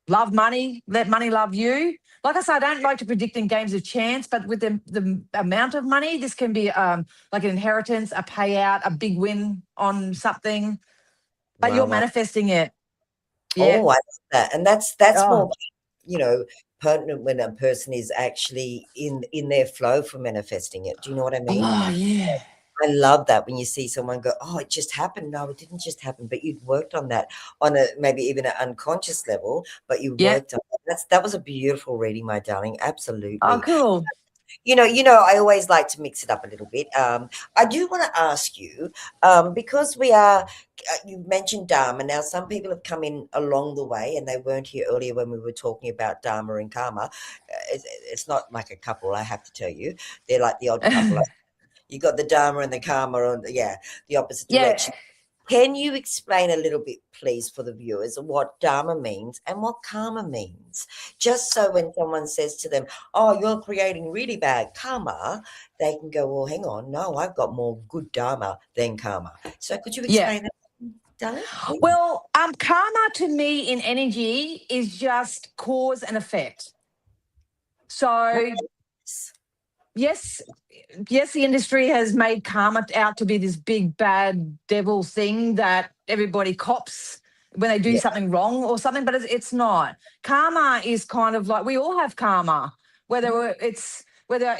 [SPEAKER 2] love money, let money love you. Like I said, I don't like to predict in games of chance, but with the amount of money, this can be like an inheritance, a payout, a big win on something, but you're
[SPEAKER 1] Wow.
[SPEAKER 2] manifesting it. Yeah.
[SPEAKER 1] Oh, I love that. And that's
[SPEAKER 2] Oh,
[SPEAKER 1] more, you know, pertinent when a person is actually in their flow for manifesting it. Do you know what I mean?
[SPEAKER 2] oh yeah.
[SPEAKER 1] I love that when you see someone go, "Oh, it just happened." No, it didn't just happen, but you'd worked on that on a maybe even an unconscious level, but you
[SPEAKER 2] Yeah.
[SPEAKER 1] worked on that. That was a beautiful reading, my darling.
[SPEAKER 2] Oh,
[SPEAKER 1] Absolutely.
[SPEAKER 2] cool.
[SPEAKER 1] I always like to mix it up a little bit. I do want to ask you, because you mentioned Dharma. Now, some people have come in along the way and they weren't here earlier when we were talking about Dharma and Karma. It's not like a couple, I have to tell you. They're like the odd couple. You got the Dharma and the Karma on, yeah, the opposite
[SPEAKER 2] Yeah.
[SPEAKER 1] direction. Can you explain a little bit, please, for the viewers, what Dharma means and what karma means? Just so when someone says to them, oh, you're creating really bad karma, they can go, well, hang on, no, I've got more good Dharma than karma. So could you
[SPEAKER 2] Yeah.
[SPEAKER 1] explain that, darling, please?
[SPEAKER 2] Well, karma to me in energy is just cause and effect. So yes, the industry has made karma out to be this big bad devil thing that everybody cops when they do
[SPEAKER 1] Yeah,
[SPEAKER 2] something wrong or something, but it's not. Karma is kind of like we all have karma, whether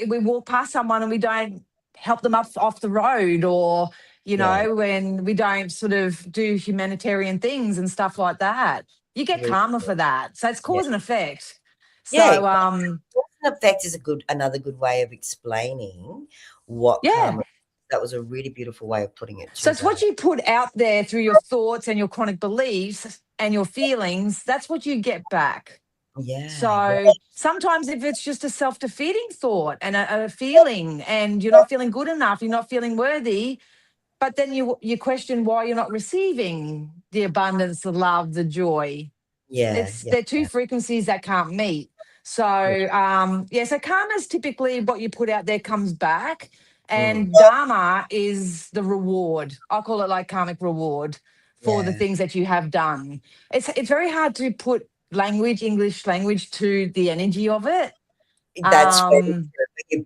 [SPEAKER 2] we walk past someone and we don't help them up off the road, or
[SPEAKER 1] yeah,
[SPEAKER 2] when we don't sort of do humanitarian things and stuff like that. You get
[SPEAKER 1] really,
[SPEAKER 2] karma for that. So it's
[SPEAKER 1] yeah.
[SPEAKER 2] cause and effect.
[SPEAKER 1] Yeah,
[SPEAKER 2] So
[SPEAKER 1] cause and effect is another good way of explaining what
[SPEAKER 2] yeah.
[SPEAKER 1] karma is. That was a really beautiful way of putting it
[SPEAKER 2] So
[SPEAKER 1] too,
[SPEAKER 2] it's what
[SPEAKER 1] darling.
[SPEAKER 2] you put out there through your thoughts and your chronic beliefs and your feelings. That's what you get back.
[SPEAKER 1] Yeah, yeah,
[SPEAKER 2] So sometimes if it's just a self-defeating thought and a feeling, and you're not feeling good enough, you're not feeling worthy, but then you question why you're not receiving the abundance, the love, the joy.
[SPEAKER 1] yeah, yeah,
[SPEAKER 2] They're two frequencies that can't meet. So
[SPEAKER 1] yeah.
[SPEAKER 2] so karma is typically what you put out there comes back,
[SPEAKER 1] Mm,
[SPEAKER 2] and dharma is the reward. I call it like karmic reward for the
[SPEAKER 1] yeah.
[SPEAKER 2] things that you have done. It's very hard to put English language to the energy of it.
[SPEAKER 1] That's very
[SPEAKER 2] Um,
[SPEAKER 1] true.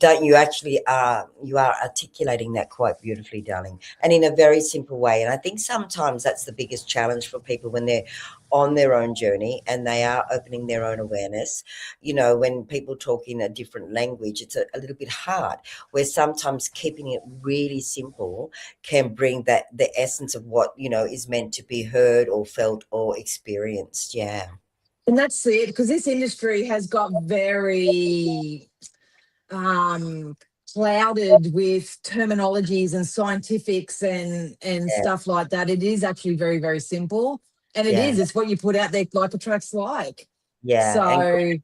[SPEAKER 1] But you are articulating that quite beautifully, darling, and in a very simple way. And I think sometimes that's the biggest challenge for people when they're on their own journey and they are opening their own awareness. When people talk in a different language, it's a little bit hard. Where sometimes keeping it really simple can bring that the essence of what is meant to be heard or felt or experienced. Yeah.
[SPEAKER 2] and that's it, because this industry has got very um, clouded with terminologies and scientifics and
[SPEAKER 1] Yeah.
[SPEAKER 2] stuff like that. It is actually very, very simple. And
[SPEAKER 1] Yeah.
[SPEAKER 2] it's what you put out there, like attracts like.
[SPEAKER 1] Yeah. And
[SPEAKER 2] So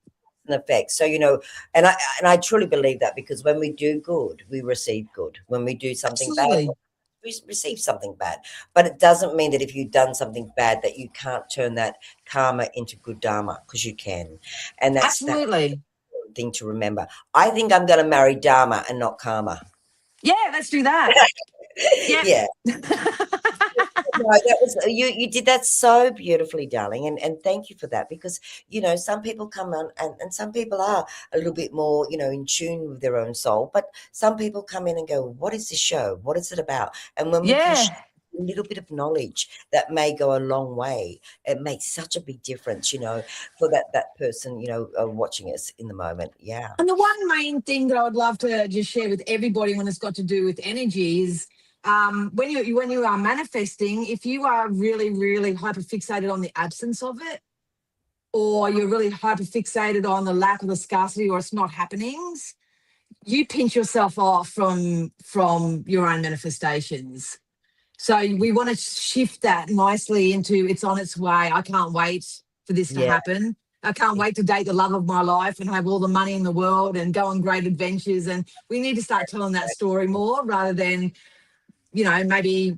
[SPEAKER 1] an effect. So, and I truly believe that, because when we do good, we receive good. When we do something bad,
[SPEAKER 2] absolutely.
[SPEAKER 1] we receive something bad. But it doesn't mean that if you've done something bad that you can't turn that karma into good dharma, because you can. And that's
[SPEAKER 2] Absolutely.
[SPEAKER 1] the thing to remember. I think I'm going to marry dharma and not karma.
[SPEAKER 2] Yeah, let's do that. Yeah.
[SPEAKER 1] Yeah. No, that was you did that so beautifully, darling, and thank you for that, because some people come on and some people are a little bit more in tune with their own soul, but some people come in and go, what is this show, what is it about? And when we can
[SPEAKER 2] Yeah.
[SPEAKER 1] share a little bit of knowledge, that may go a long way. It makes such a big difference, for that person watching us in the moment. Yeah.
[SPEAKER 2] And the one main thing that I would love to just share with everybody when it's got to do with energy is when you are manifesting, if you are really, really hyper fixated on the absence of it, or you're really hyper fixated on the lack of the scarcity, or it's not happenings, you pinch yourself off from your own manifestations. So we want to shift that nicely into it's on its way. I can't wait for this to
[SPEAKER 1] Yeah.
[SPEAKER 2] happen. I can't wait to date the love of my life and have all the money in the world and go on great adventures. And we need to start telling that story more, rather than, maybe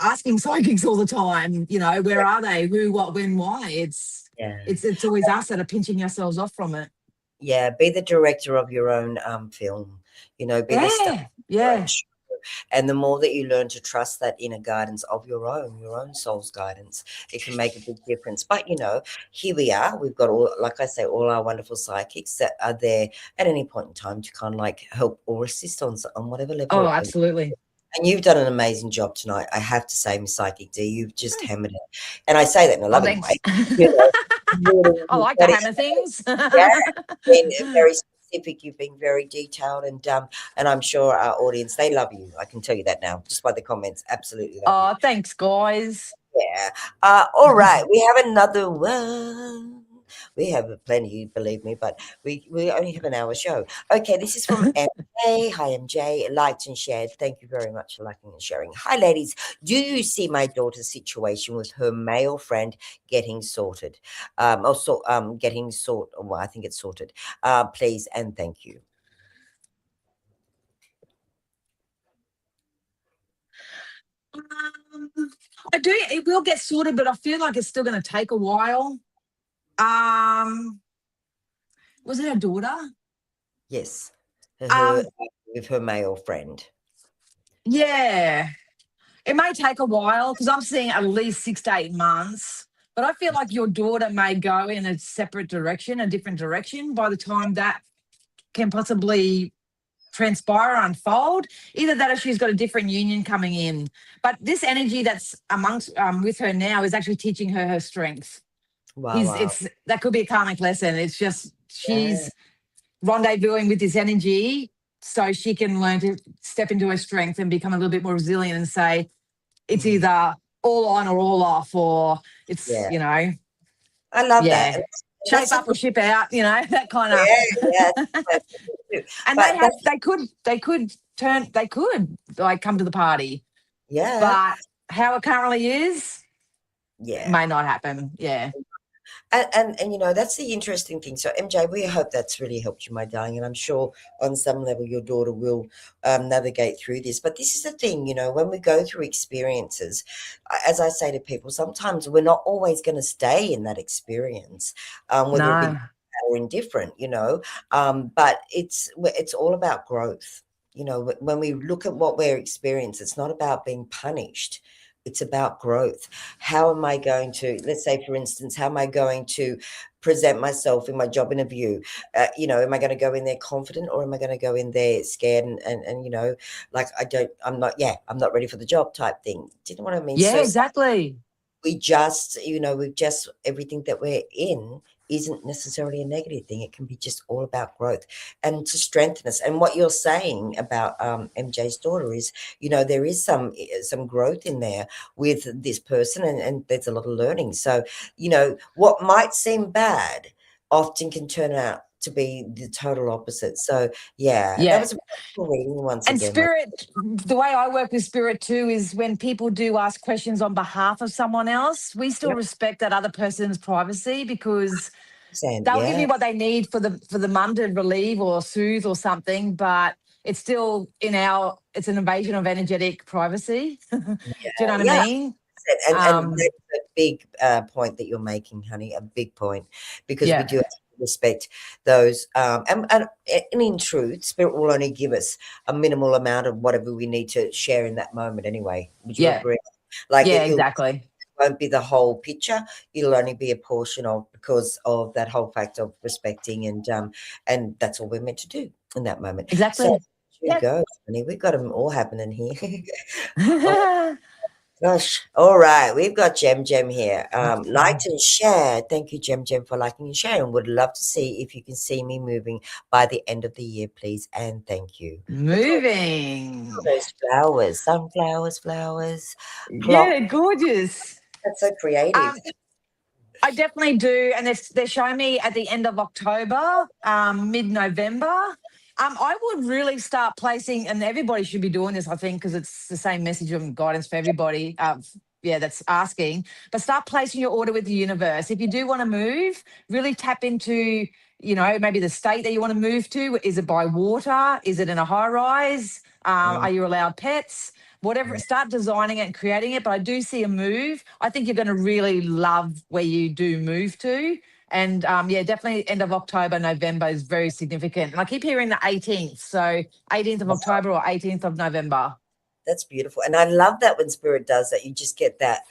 [SPEAKER 2] asking psychics all the time, where are they? Who, what, when, why?
[SPEAKER 1] Yeah.
[SPEAKER 2] It's always us that are pinching ourselves off from it.
[SPEAKER 1] Yeah, be the director of your own film, be the star
[SPEAKER 2] Yeah.
[SPEAKER 1] of your own
[SPEAKER 2] Yeah.
[SPEAKER 1] show. And the more that you learn to trust that inner guidance of your own soul's guidance, it can make a big difference. But here we are. We've got like I say, all our wonderful psychics that are there at any point in time to kind of like help or assist on whatever
[SPEAKER 2] Oh,
[SPEAKER 1] level.
[SPEAKER 2] absolutely.
[SPEAKER 1] And you've done an amazing job tonight. I have to say, Miss Psychic D, you've just hammered it. And I say that in a
[SPEAKER 2] Oh,
[SPEAKER 1] loving way.
[SPEAKER 2] thanks.
[SPEAKER 1] You know, really,
[SPEAKER 2] I like to
[SPEAKER 1] that is
[SPEAKER 2] hammer things.
[SPEAKER 1] yeah, been very specific. You've been very detailed, and I'm sure our audience, they love you. I can tell you that now, just by the comments. Absolutely love you.
[SPEAKER 2] Oh, thanks, guys.
[SPEAKER 1] Yeah. All right, we have another one. We have plenty, believe me, but we only have an hour show. Okay, this is from MJ. Hi, MJ. Liked and shared. Thank you very much for liking and sharing. Hi, ladies. Do you see my daughter's situation with her male friend getting sorted? Getting well, I think it's sorted. Please and thank you.
[SPEAKER 2] I do. It will get sorted, but I feel like it's still going to take a while. Was it her daughter?
[SPEAKER 1] Yes, her
[SPEAKER 2] Um,
[SPEAKER 1] with her male friend.
[SPEAKER 2] yeah, it may take a while because I'm seeing at least 6 to 8 months. But I feel like your daughter may go in a separate direction, a different direction, by the time that can possibly transpire or unfold. Either that or she's got a different union coming in. But this energy that's amongst with her now is actually teaching her strength.
[SPEAKER 1] Wow, wow.
[SPEAKER 2] It's that could be a karmic lesson. It's just
[SPEAKER 1] Yeah.
[SPEAKER 2] she's rendezvousing with this energy so she can learn to step into her strength and become a little bit more resilient and say it's
[SPEAKER 1] Mhm.
[SPEAKER 2] either all on or all off, or it's,
[SPEAKER 1] Yeah. I love that.
[SPEAKER 2] yeah,
[SPEAKER 1] And
[SPEAKER 2] shape
[SPEAKER 1] that's a
[SPEAKER 2] up or ship out, that kind
[SPEAKER 1] yeah, yeah.
[SPEAKER 2] of.
[SPEAKER 1] That's true.
[SPEAKER 2] And
[SPEAKER 1] But that's
[SPEAKER 2] they could like come to the party,
[SPEAKER 1] yeah,
[SPEAKER 2] but how it currently is
[SPEAKER 1] yeah.
[SPEAKER 2] may not happen. Yeah.
[SPEAKER 1] And that's the interesting thing. So MJ, we hope that's really helped you, my darling, and I'm sure on some level your daughter will navigate through this. But this is the thing, when we go through experiences, as I say to people, sometimes we're not always going to stay in that experience, whether it be
[SPEAKER 2] No.
[SPEAKER 1] good or indifferent, but it's all about growth. When we look at what we're experiencing, it's not about being punished. It's about growth. How am I going to, let's say, for instance, how am I going to present myself in my job interview? Am I going to go in there confident, or am I going to go in there scared and like I'm not ready for the job type thing. Do you know what I mean?
[SPEAKER 2] Yeah,
[SPEAKER 1] So
[SPEAKER 2] exactly.
[SPEAKER 1] everything that we're in isn't necessarily a negative thing. It can be just all about growth and to strengthen us. And what you're saying about MJ's daughter is, there is some growth in there with this person, and there's a lot of learning. So, what might seem bad often can turn out to be the total opposite. So, yeah, that
[SPEAKER 2] Yeah.
[SPEAKER 1] was a beautiful reading once
[SPEAKER 2] And
[SPEAKER 1] again.
[SPEAKER 2] spirit, the way I work with spirit too is when people do ask questions on behalf of someone else, we still
[SPEAKER 1] Yep,
[SPEAKER 2] respect that other person's privacy, because they'll give
[SPEAKER 1] yeah,
[SPEAKER 2] me what they need for the mum to relieve or soothe or something, but it's still it's an invasion of energetic privacy. Do you know what I
[SPEAKER 1] yeah.
[SPEAKER 2] mean?
[SPEAKER 1] And
[SPEAKER 2] Um,
[SPEAKER 1] that's a big point that you're making, honey, a big point, because we do
[SPEAKER 2] yeah,
[SPEAKER 1] have to respect those. And in truth, spirit will only give us a minimal amount of whatever we need to share in that moment anyway. Would you
[SPEAKER 2] yeah,
[SPEAKER 1] agree? Like
[SPEAKER 2] yeah,
[SPEAKER 1] it
[SPEAKER 2] exactly,
[SPEAKER 1] won't be the whole picture. It'll only be a portion of, because of that whole fact of respecting, and that's all we're meant to do in that moment. So
[SPEAKER 2] exactly.
[SPEAKER 1] you
[SPEAKER 2] Yep.
[SPEAKER 1] go, honey. We've got them all happening here. Gosh. All right. We've got Jem Jem here. Liked and shared. Thank you, Jem Jem, for liking and sharing. Would love to see if you can see me moving by the end of the year, please. And thank you. Look at all
[SPEAKER 2] Moving.
[SPEAKER 1] those flowers, sunflowers, flowers, plum.
[SPEAKER 2] Yeah, gorgeous.
[SPEAKER 1] That's so creative.
[SPEAKER 2] Um, I definitely do, and they're showing me at the end of October, mid-November. I would really start placing, and everybody should be doing this, I think, because it's the same message and guidance for everybody. Yeah, that's asking. But start placing your order with the universe. If you do want to move, really tap into, maybe the state that you want to move to. Is it by water? Is it in a high rise?
[SPEAKER 1] Mm,
[SPEAKER 2] Are you allowed pets? Whatever, start designing it and creating it. But I do see a move. I think you're going to really love where you do move to. And yeah, definitely end of October, November is very significant. And I keep hearing the 18th. So 18th of
[SPEAKER 1] wow,
[SPEAKER 2] October or 18th of November.
[SPEAKER 1] that's beautiful. And I love that when spirit does that. You just get that,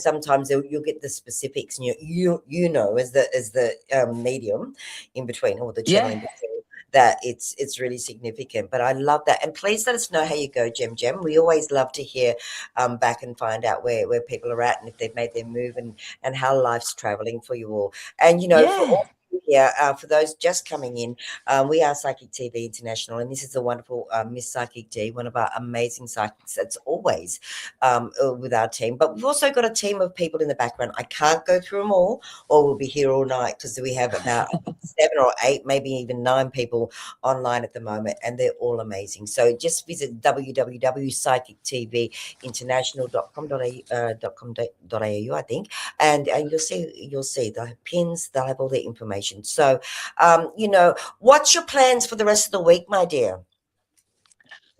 [SPEAKER 1] sometimes you'll get the specifics, and as the medium in between, or the channel
[SPEAKER 2] Yeah.
[SPEAKER 1] in between, that it's really significant. But I love that. And please let us know how you go, Jem Jem. We always love to hear back and find out where people are at, and if they've made their move, and how life's traveling for you all. And for
[SPEAKER 2] Yeah.
[SPEAKER 1] all Yeah, for those just coming in, we are Psychic TV International, and this is the wonderful Miss Psychic D, one of our amazing psychics that's always with our team. But we've also got a team of people in the background. I can't go through them all, or we'll be here all night because we have about 7 or 8, maybe even 9 people online at the moment, and they're all amazing. So just visit www.psychictvinternational.com.au, I think, and you'll see the pins. They'll have all the information. So, what's your plans for the rest of the week, my dear?
[SPEAKER 2] I'm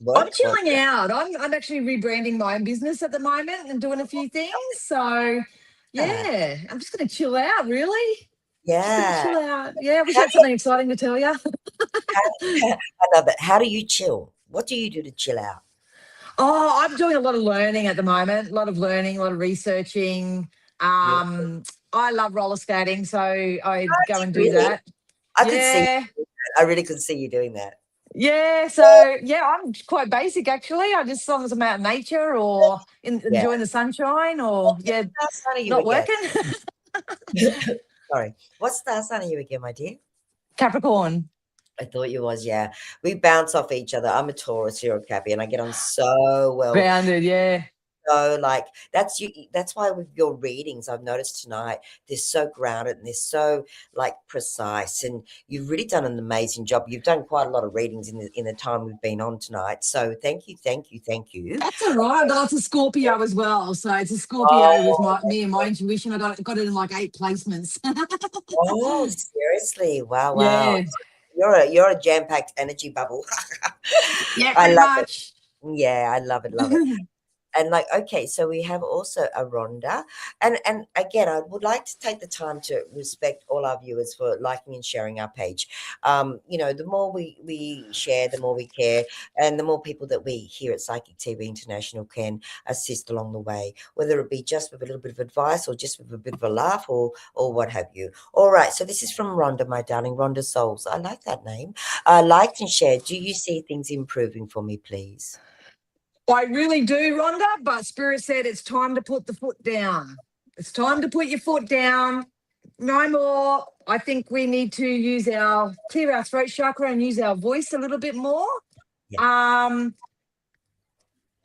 [SPEAKER 1] Work, work,
[SPEAKER 2] chilling out. I'm actually rebranding my own business at the moment and doing a few things. So,
[SPEAKER 1] work.
[SPEAKER 2] yeah, I'm just going to chill out, really. Just going to
[SPEAKER 1] Yeah,
[SPEAKER 2] chill out. Yeah, I wish I
[SPEAKER 1] how
[SPEAKER 2] had something exciting to tell you.
[SPEAKER 1] I love it. How do you chill? What do you do to chill out?
[SPEAKER 2] Oh, I'm doing a lot of learning at the moment, a lot of learning, a lot of researching.
[SPEAKER 1] Beautiful.
[SPEAKER 2] I love roller skating, so I
[SPEAKER 1] Oh,
[SPEAKER 2] go
[SPEAKER 1] do
[SPEAKER 2] and
[SPEAKER 1] you
[SPEAKER 2] do
[SPEAKER 1] really?
[SPEAKER 2] that.
[SPEAKER 1] I could see.
[SPEAKER 2] Yeah.
[SPEAKER 1] I really could see you doing that.
[SPEAKER 2] Yeah, so yeah, I'm quite basic actually. I just as long as I'm out in nature or
[SPEAKER 1] Yeah.
[SPEAKER 2] enjoying the sunshine or
[SPEAKER 1] What
[SPEAKER 2] yeah,
[SPEAKER 1] star sign are you
[SPEAKER 2] not
[SPEAKER 1] again?
[SPEAKER 2] working.
[SPEAKER 1] Sorry. What star sign are you again, my dear?
[SPEAKER 2] Capricorn.
[SPEAKER 1] I thought you was, yeah. We bounce off each other. I'm a Taurus, you're a Cappy, and I get on so well.
[SPEAKER 2] Grounded, yeah.
[SPEAKER 1] So, like, that's you. That's why with your readings, I've noticed tonight, they're so grounded and they're so like precise, and you've really done an amazing job. You've done quite a lot of readings in the time we've been on tonight. So, thank you, thank you, thank you.
[SPEAKER 2] That's all right. But it's a Scorpio as well. So it's a Scorpio with
[SPEAKER 1] Oh,
[SPEAKER 2] me and my intuition. I got it in like 8 placements.
[SPEAKER 1] oh, seriously? Wow, wow.
[SPEAKER 2] Yeah.
[SPEAKER 1] You're a jam-packed energy bubble.
[SPEAKER 2] Yeah,
[SPEAKER 1] I
[SPEAKER 2] pretty
[SPEAKER 1] love it.
[SPEAKER 2] much.
[SPEAKER 1] Yeah, I love it, love it. And like, okay, so we have also a Rhonda. And again, I would like to take the time to respect all our viewers for liking and sharing our page. The more we share, the more we care, and the more people that we here at Psychic TV International can assist along the way, whether it be just with a little bit of advice or just with a bit of a laugh or what have you. All right, so this is from Rhonda, my darling, Rhonda Souls. I like that name. Liked and shared. Do you see things improving for me, please?
[SPEAKER 2] I really do, Rhonda, but Spirit said it's time to put the foot down. It's time to put your foot down. No more. I think we need to clear our throat chakra and use our voice a little bit more.
[SPEAKER 1] Yeah.
[SPEAKER 2] Um,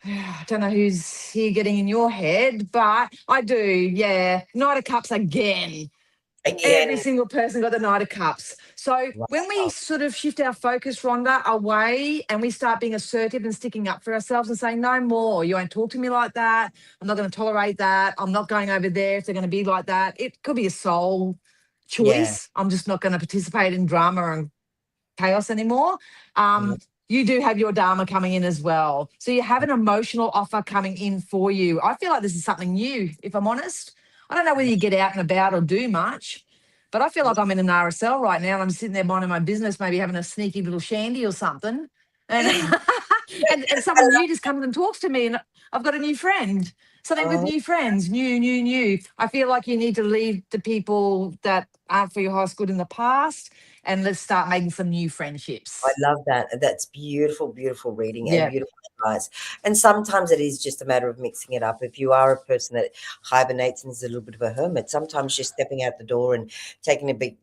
[SPEAKER 2] I don't know who's here getting in your head, but I do. Yeah. Knight of Cups again. Every
[SPEAKER 1] Again,
[SPEAKER 2] single person got the Knight of Cups. So when we
[SPEAKER 1] wow.
[SPEAKER 2] sort of shift our focus, Rhonda, away and we start being assertive and sticking up for ourselves and saying, no more, you won't talk to me like that. I'm not going to tolerate that. I'm not going over there if they're going to be like that. It could be a soul
[SPEAKER 1] Yeah.
[SPEAKER 2] choice. I'm just not going to participate in drama and chaos anymore.
[SPEAKER 1] Mm,
[SPEAKER 2] You do have your Dharma coming in as well. So you have an emotional offer coming in for you. I feel like this is something new, if I'm honest. I don't know whether you get out and about or do much, but I feel like I'm in an RSL right now and I'm sitting there minding my business, maybe having a sneaky little shandy or something. And and
[SPEAKER 1] I
[SPEAKER 2] someone new just comes and talks to me and I've got a new friend. Something with
[SPEAKER 1] love
[SPEAKER 2] new friends, new. I feel like you need to leave the people that aren't for your highest good in the past and let's start making some new
[SPEAKER 1] I
[SPEAKER 2] friendships.
[SPEAKER 1] love that. That's beautiful, beautiful reading and
[SPEAKER 2] Yeah,
[SPEAKER 1] beautiful advice. And sometimes it is just a matter of mixing it up. If you are a person that hibernates and is a little bit of a hermit, sometimes just stepping out the door and taking a big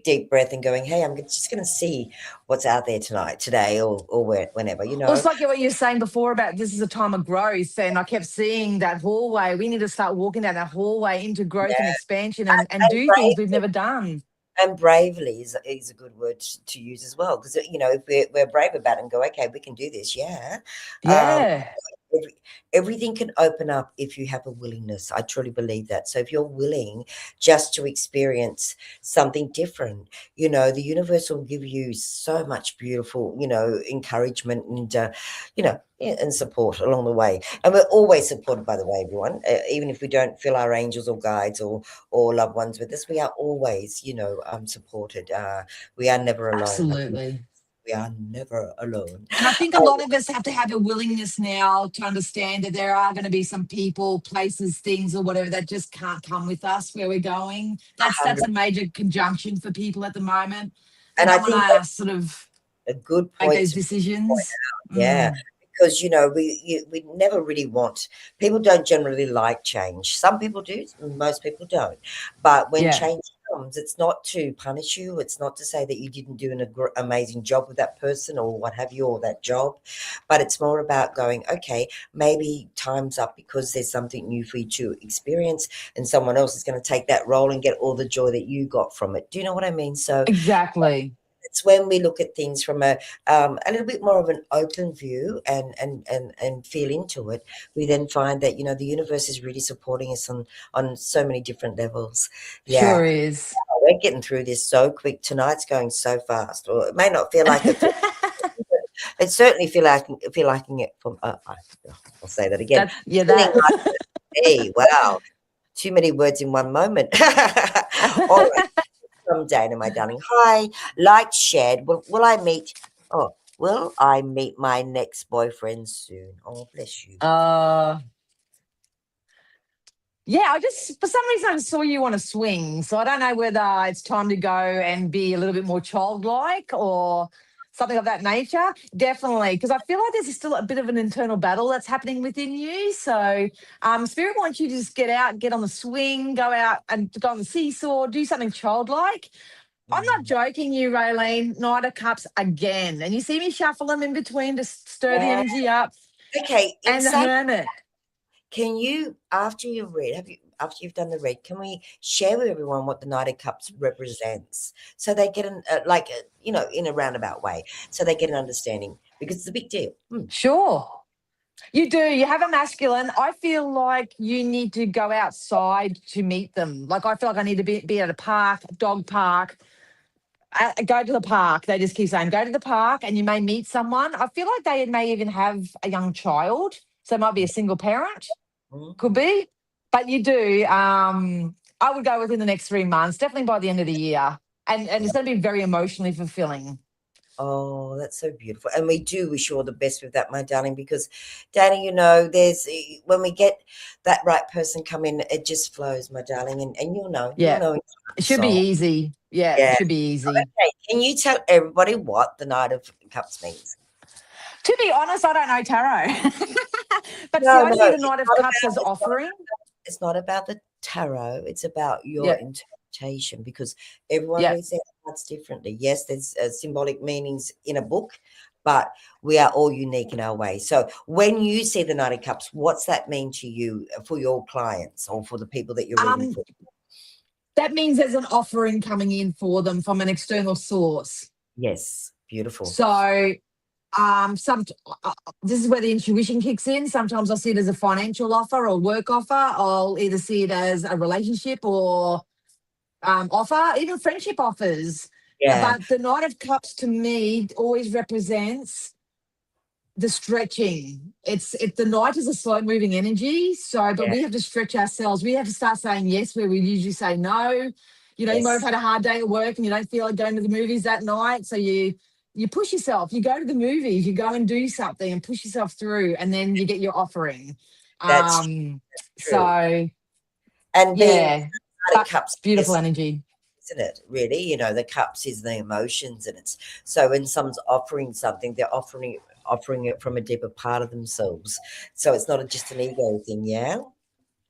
[SPEAKER 1] deep breath and going, hey, I'm just going to see what's out there tonight, today, or whenever,
[SPEAKER 2] well, it's like what you were saying before about this is a time of growth, and I kept seeing that hallway. We need to start walking down that hallway into growth and
[SPEAKER 1] Yeah.
[SPEAKER 2] expansion and
[SPEAKER 1] And
[SPEAKER 2] do things we've
[SPEAKER 1] brave.
[SPEAKER 2] never done.
[SPEAKER 1] And bravely is a good word to use as well, because if we're brave about it and go, okay, we can do this, yeah. Um,
[SPEAKER 2] Yeah,
[SPEAKER 1] every, everything can open up if you have a willingness. I truly believe that. So if you're willing just to experience something different, the universe will give you so much beautiful, encouragement and yeah, and support along the way. And we're always supported, by the way, everyone. Even if we don't feel our angels or guides or loved ones with us, we are always, supported. We are never alone.
[SPEAKER 2] absolutely.
[SPEAKER 1] We are never alone.
[SPEAKER 2] And I think a lot of us have to have a willingness now to understand that there are going to be some people, places, things, or whatever that just can't come with us where we're going. That's
[SPEAKER 1] 100.
[SPEAKER 2] a major conjunction for people at the moment. They
[SPEAKER 1] And I
[SPEAKER 2] don't want
[SPEAKER 1] think
[SPEAKER 2] to
[SPEAKER 1] that's
[SPEAKER 2] sort of
[SPEAKER 1] a good
[SPEAKER 2] make
[SPEAKER 1] point
[SPEAKER 2] those
[SPEAKER 1] to point
[SPEAKER 2] decisions.
[SPEAKER 1] out. Yeah.
[SPEAKER 2] Mm,
[SPEAKER 1] Because we never really want, people don't generally like change. Some people do, most people don't. But when
[SPEAKER 2] yeah.
[SPEAKER 1] change outcomes. It's not to punish you. It's not to say that you didn't do an amazing job with that person or what have you, or that job, but it's more about going, okay, maybe time's up because there's something new for you to experience, and someone else is going to take that role and get all the joy that you got from it. Do you know what I mean? So
[SPEAKER 2] Exactly.
[SPEAKER 1] it's when we look at things from a little bit more of an open view and feel into it, we then find that, you know, the universe is really supporting us on so many different levels. Yeah.
[SPEAKER 2] Sure is.
[SPEAKER 1] We're getting through this so quick. Tonight's going so fast, or it may not feel like it. It certainly feel liking it from. I'll say that again.
[SPEAKER 2] Yeah,
[SPEAKER 1] Feeling
[SPEAKER 2] that.
[SPEAKER 1] like it. Hey, wow, too many words in one moment. All right, from Dana, my darling. Hi, liked, shared. Will I meet my next boyfriend soon? Oh, bless you.
[SPEAKER 2] Yeah, I just, for some reason, I saw you on a swing. So I don't know whether it's time to go and be a little bit more childlike or something of that nature. Definitely, because I feel like there's still a bit of an internal battle that's happening within you. So Spirit wants you to just get out, get on the swing, go out and go on the seesaw, do something childlike. I'm not joking you, Raylene. Knight of Cups again. And you see me shuffle them in between to stir the
[SPEAKER 1] Yeah.
[SPEAKER 2] energy up.
[SPEAKER 1] Okay,
[SPEAKER 2] And the Hermit.
[SPEAKER 1] can you, after you've done the read, can we share with everyone what the Knight of Cups represents, so they get in a roundabout way, so they get an understanding, because it's a big deal.
[SPEAKER 2] Sure. You do. You have a masculine. I feel like you need to go outside to meet them. Like I feel like I need to be at a park, dog park. Go to the park. They just keep saying, go to the park and you may meet someone. I feel like they may even have a young child. So it might be a single parent. Could be. But you do. I would go within the next 3 months, definitely by the end of the year. And it's going to be very emotionally fulfilling.
[SPEAKER 1] Oh, that's so beautiful. And we do wish you all the best with that, my darling, because Danny, you know, when we get that right person come in, it just flows, my darling. And you'll know.
[SPEAKER 2] Yeah.
[SPEAKER 1] You'll know.
[SPEAKER 2] It should be easy. Yeah,
[SPEAKER 1] Yeah.
[SPEAKER 2] it should be easy.
[SPEAKER 1] Okay. Can you tell everybody what the Knight of Cups means?
[SPEAKER 2] To be honest, I don't know tarot. But
[SPEAKER 1] No,
[SPEAKER 2] see, I see the Knight of Cups as offering.
[SPEAKER 1] It's not about the tarot. It's about your interpretation, because everyone reads their cards differently. Yes, there's symbolic meanings in a book, but we are all unique in our way. So when you see the Knight of Cups, what's that mean to you for your clients or for the people that you're reading for?
[SPEAKER 2] That means there's an offering coming in for them from an external source.
[SPEAKER 1] Yes, beautiful.
[SPEAKER 2] So this is where the intuition kicks in. Sometimes I'll see it as a financial offer or work offer. I'll either see it as a relationship or offer, even friendship offers.
[SPEAKER 1] Yeah.
[SPEAKER 2] But the Knight of Cups to me always represents the stretching. The night is a slow moving energy. But we have to stretch ourselves. We have to start saying yes where we usually say no. You know, you might have had a hard day at work and you don't feel like going to the movies that night. So you push yourself. You go to the movies, you go and do something and push yourself through, and then you get your offering.
[SPEAKER 1] That's true.
[SPEAKER 2] So
[SPEAKER 1] and
[SPEAKER 2] yeah,
[SPEAKER 1] the cups,
[SPEAKER 2] beautiful energy.
[SPEAKER 1] Isn't it? Really, you know, the cups is the emotions, and it's so when someone's offering something, they're offering it from a deeper part of themselves. So it's not just an ego thing, yeah?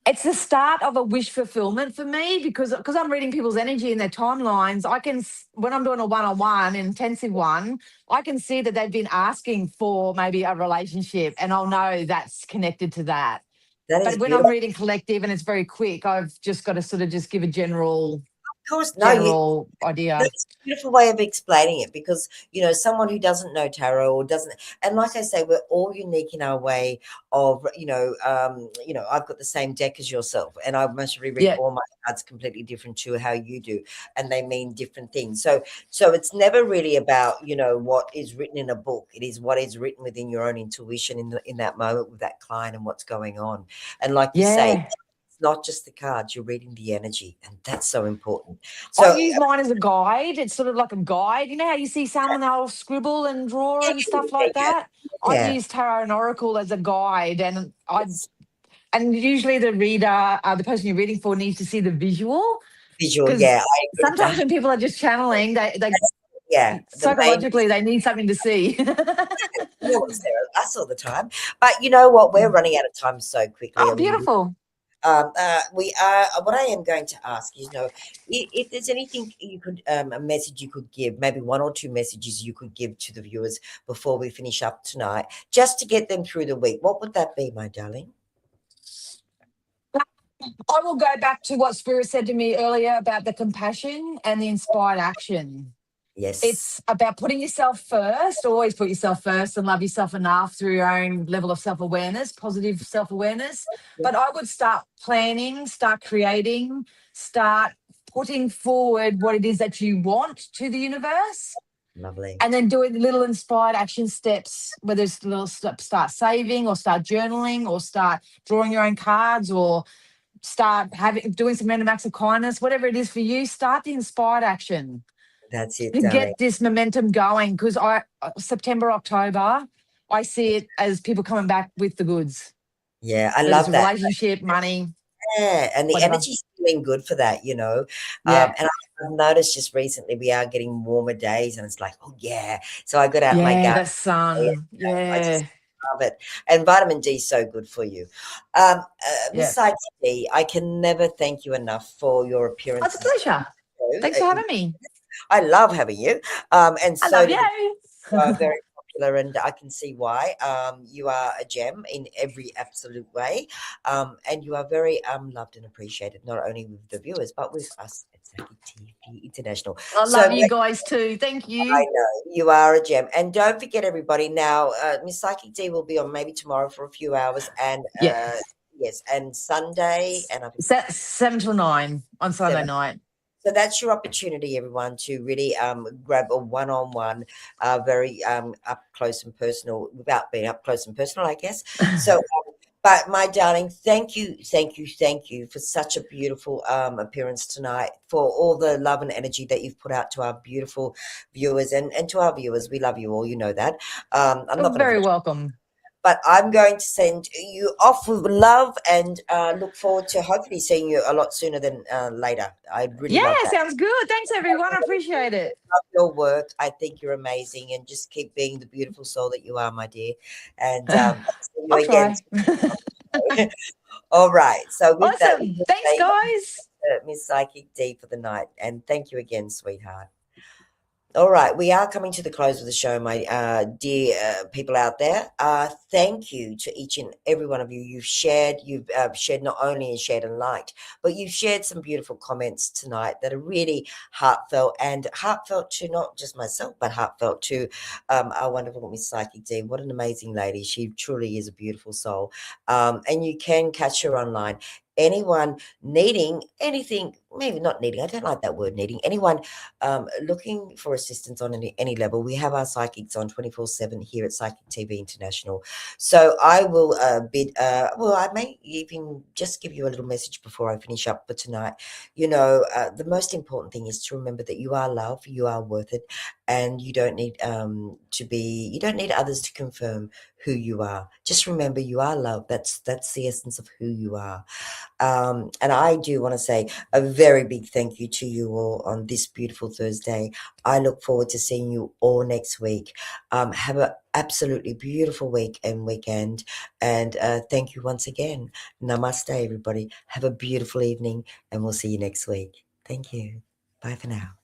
[SPEAKER 2] It's the start of a wish fulfillment for me, because I'm reading people's energy and their timelines. I can, when I'm doing a one-on-one, intensive one, I can see that they've been asking for maybe a relationship, and I'll know that's connected to that. But when I'm reading collective and it's very quick, I've just got to sort of just give a general idea.
[SPEAKER 1] That's a beautiful way of explaining it, because, you know, someone who doesn't know tarot or doesn't, and like I say, we're all unique in our way of, I've got the same deck as yourself, and I must reread all my cards completely different to how you do, and they mean different things. So it's never really about, you know, what is written in a book. It is what is written within your own intuition in that moment with that client and what's going on. And like you say, not just the cards, you're reading the energy, and that's so important. So
[SPEAKER 2] I use mine as a guide. It's sort of like a guide. You know how you see someone, they'll scribble and draw and stuff like that? I use tarot and oracle as a guide, and usually the reader, the person you're reading for, needs to see the visual.
[SPEAKER 1] I agree.
[SPEAKER 2] Sometimes when people are just channeling, psychologically they need something to see.
[SPEAKER 1] No one's there us all the time. But you know what? We're running out of time so quickly.
[SPEAKER 2] Oh, beautiful.
[SPEAKER 1] We are. What I am going to ask is, if there's anything you could, a message you could give, maybe one or two messages you could give to the viewers before we finish up tonight, just to get them through the week. What would that be, my darling?
[SPEAKER 2] I will go back to what Spirit said to me earlier about the compassion and the inspired action.
[SPEAKER 1] Yes,
[SPEAKER 2] It's about putting yourself first, always put yourself first and love yourself enough through your own level of self awareness, positive self awareness. But I would start planning, start creating, start putting forward what it is that you want to the universe.
[SPEAKER 1] lovely.
[SPEAKER 2] And then doing little inspired action steps, whether it's little start saving or start journaling or start drawing your own cards or start doing some random acts of kindness, whatever it is for you, start the inspired action
[SPEAKER 1] That's it,
[SPEAKER 2] to
[SPEAKER 1] darling.
[SPEAKER 2] get this momentum going. Because September, October, I see it as people coming back with the goods,
[SPEAKER 1] Yeah, I
[SPEAKER 2] whether it's
[SPEAKER 1] love
[SPEAKER 2] a
[SPEAKER 1] that.
[SPEAKER 2] relationship, money,
[SPEAKER 1] Yeah, and the
[SPEAKER 2] whatever.
[SPEAKER 1] energy's feeling good for that,
[SPEAKER 2] Yeah.
[SPEAKER 1] And I've noticed just recently we are getting warmer days, and it's like, oh yeah. So I got out my
[SPEAKER 2] Yeah,
[SPEAKER 1] garden.
[SPEAKER 2] the sun.
[SPEAKER 1] I just
[SPEAKER 2] Yeah.
[SPEAKER 1] love it, and vitamin D is so good for you. Miss
[SPEAKER 2] Yeah.
[SPEAKER 1] Psyche, I can never thank you enough for your
[SPEAKER 2] Oh, it's a
[SPEAKER 1] appearances.
[SPEAKER 2] pleasure. Thanks for having me.
[SPEAKER 1] I love having you, and
[SPEAKER 2] I
[SPEAKER 1] so
[SPEAKER 2] love
[SPEAKER 1] do the
[SPEAKER 2] you.
[SPEAKER 1] are very popular, and I can see why. You are a gem in every absolute way, and you are very loved and appreciated, not only with the viewers but with us at Saki TV International.
[SPEAKER 2] I
[SPEAKER 1] So
[SPEAKER 2] love you guys too. Thank
[SPEAKER 1] I
[SPEAKER 2] you.
[SPEAKER 1] know you are a gem, and don't forget, everybody. Now, Miss Psychic D will be on maybe tomorrow for a few hours, and
[SPEAKER 2] Yes.
[SPEAKER 1] yes, and Sunday, and I think
[SPEAKER 2] It's at 7 till 9 on Sunday
[SPEAKER 1] 7.
[SPEAKER 2] night.
[SPEAKER 1] So that's your opportunity, everyone, to really grab a one-on-one, very up close and personal, without being up close and personal, I guess. So, but my darling, thank you, thank you, thank you for such a beautiful appearance tonight, for all the love and energy that you've put out to our beautiful viewers and to our viewers. We love you all, you know that. I'm not
[SPEAKER 2] You're
[SPEAKER 1] going to
[SPEAKER 2] very
[SPEAKER 1] forget.
[SPEAKER 2] welcome.
[SPEAKER 1] But I'm going to send you off with love and look forward to hopefully seeing you a lot sooner than later. I really
[SPEAKER 2] Yeah,
[SPEAKER 1] love that.
[SPEAKER 2] sounds good. Thanks, everyone. I appreciate it.
[SPEAKER 1] Love your work. I think you're amazing, and just keep being the beautiful soul that you are, my dear. And see you
[SPEAKER 2] I'll
[SPEAKER 1] again.
[SPEAKER 2] try.
[SPEAKER 1] All right. So with that, we
[SPEAKER 2] Awesome.
[SPEAKER 1] will
[SPEAKER 2] Thanks,
[SPEAKER 1] say
[SPEAKER 2] guys.
[SPEAKER 1] Miss Psychic D for the night, and thank you again, sweetheart. All right, we are coming to the close of the show, my dear people out there. Thank you to each and every one of you. You've shared not only and shared and liked, but you've shared some beautiful comments tonight that are really heartfelt to not just myself, but heartfelt to our wonderful Miss Psychic D. What an amazing lady. She truly is a beautiful soul. And you can catch her online. Anyone needing anything, maybe not needing, I don't like that word needing, anyone looking for assistance on any level, we have our psychics on 24/7 here at Psychic TV International. So I will well, I may even just give you a little message before I finish up for tonight. The most important thing is to remember that you are loved, you are worth it, and you don't need you don't need others to confirm who you are. Just remember you are loved. That's the essence of who you are. And I do want to say a very big thank you to you all on this beautiful Thursday. I look forward to seeing you all next week. Have an absolutely beautiful week and weekend. And thank you once again. Namaste, everybody. Have a beautiful evening, and we'll see you next week. Thank you. Bye for now.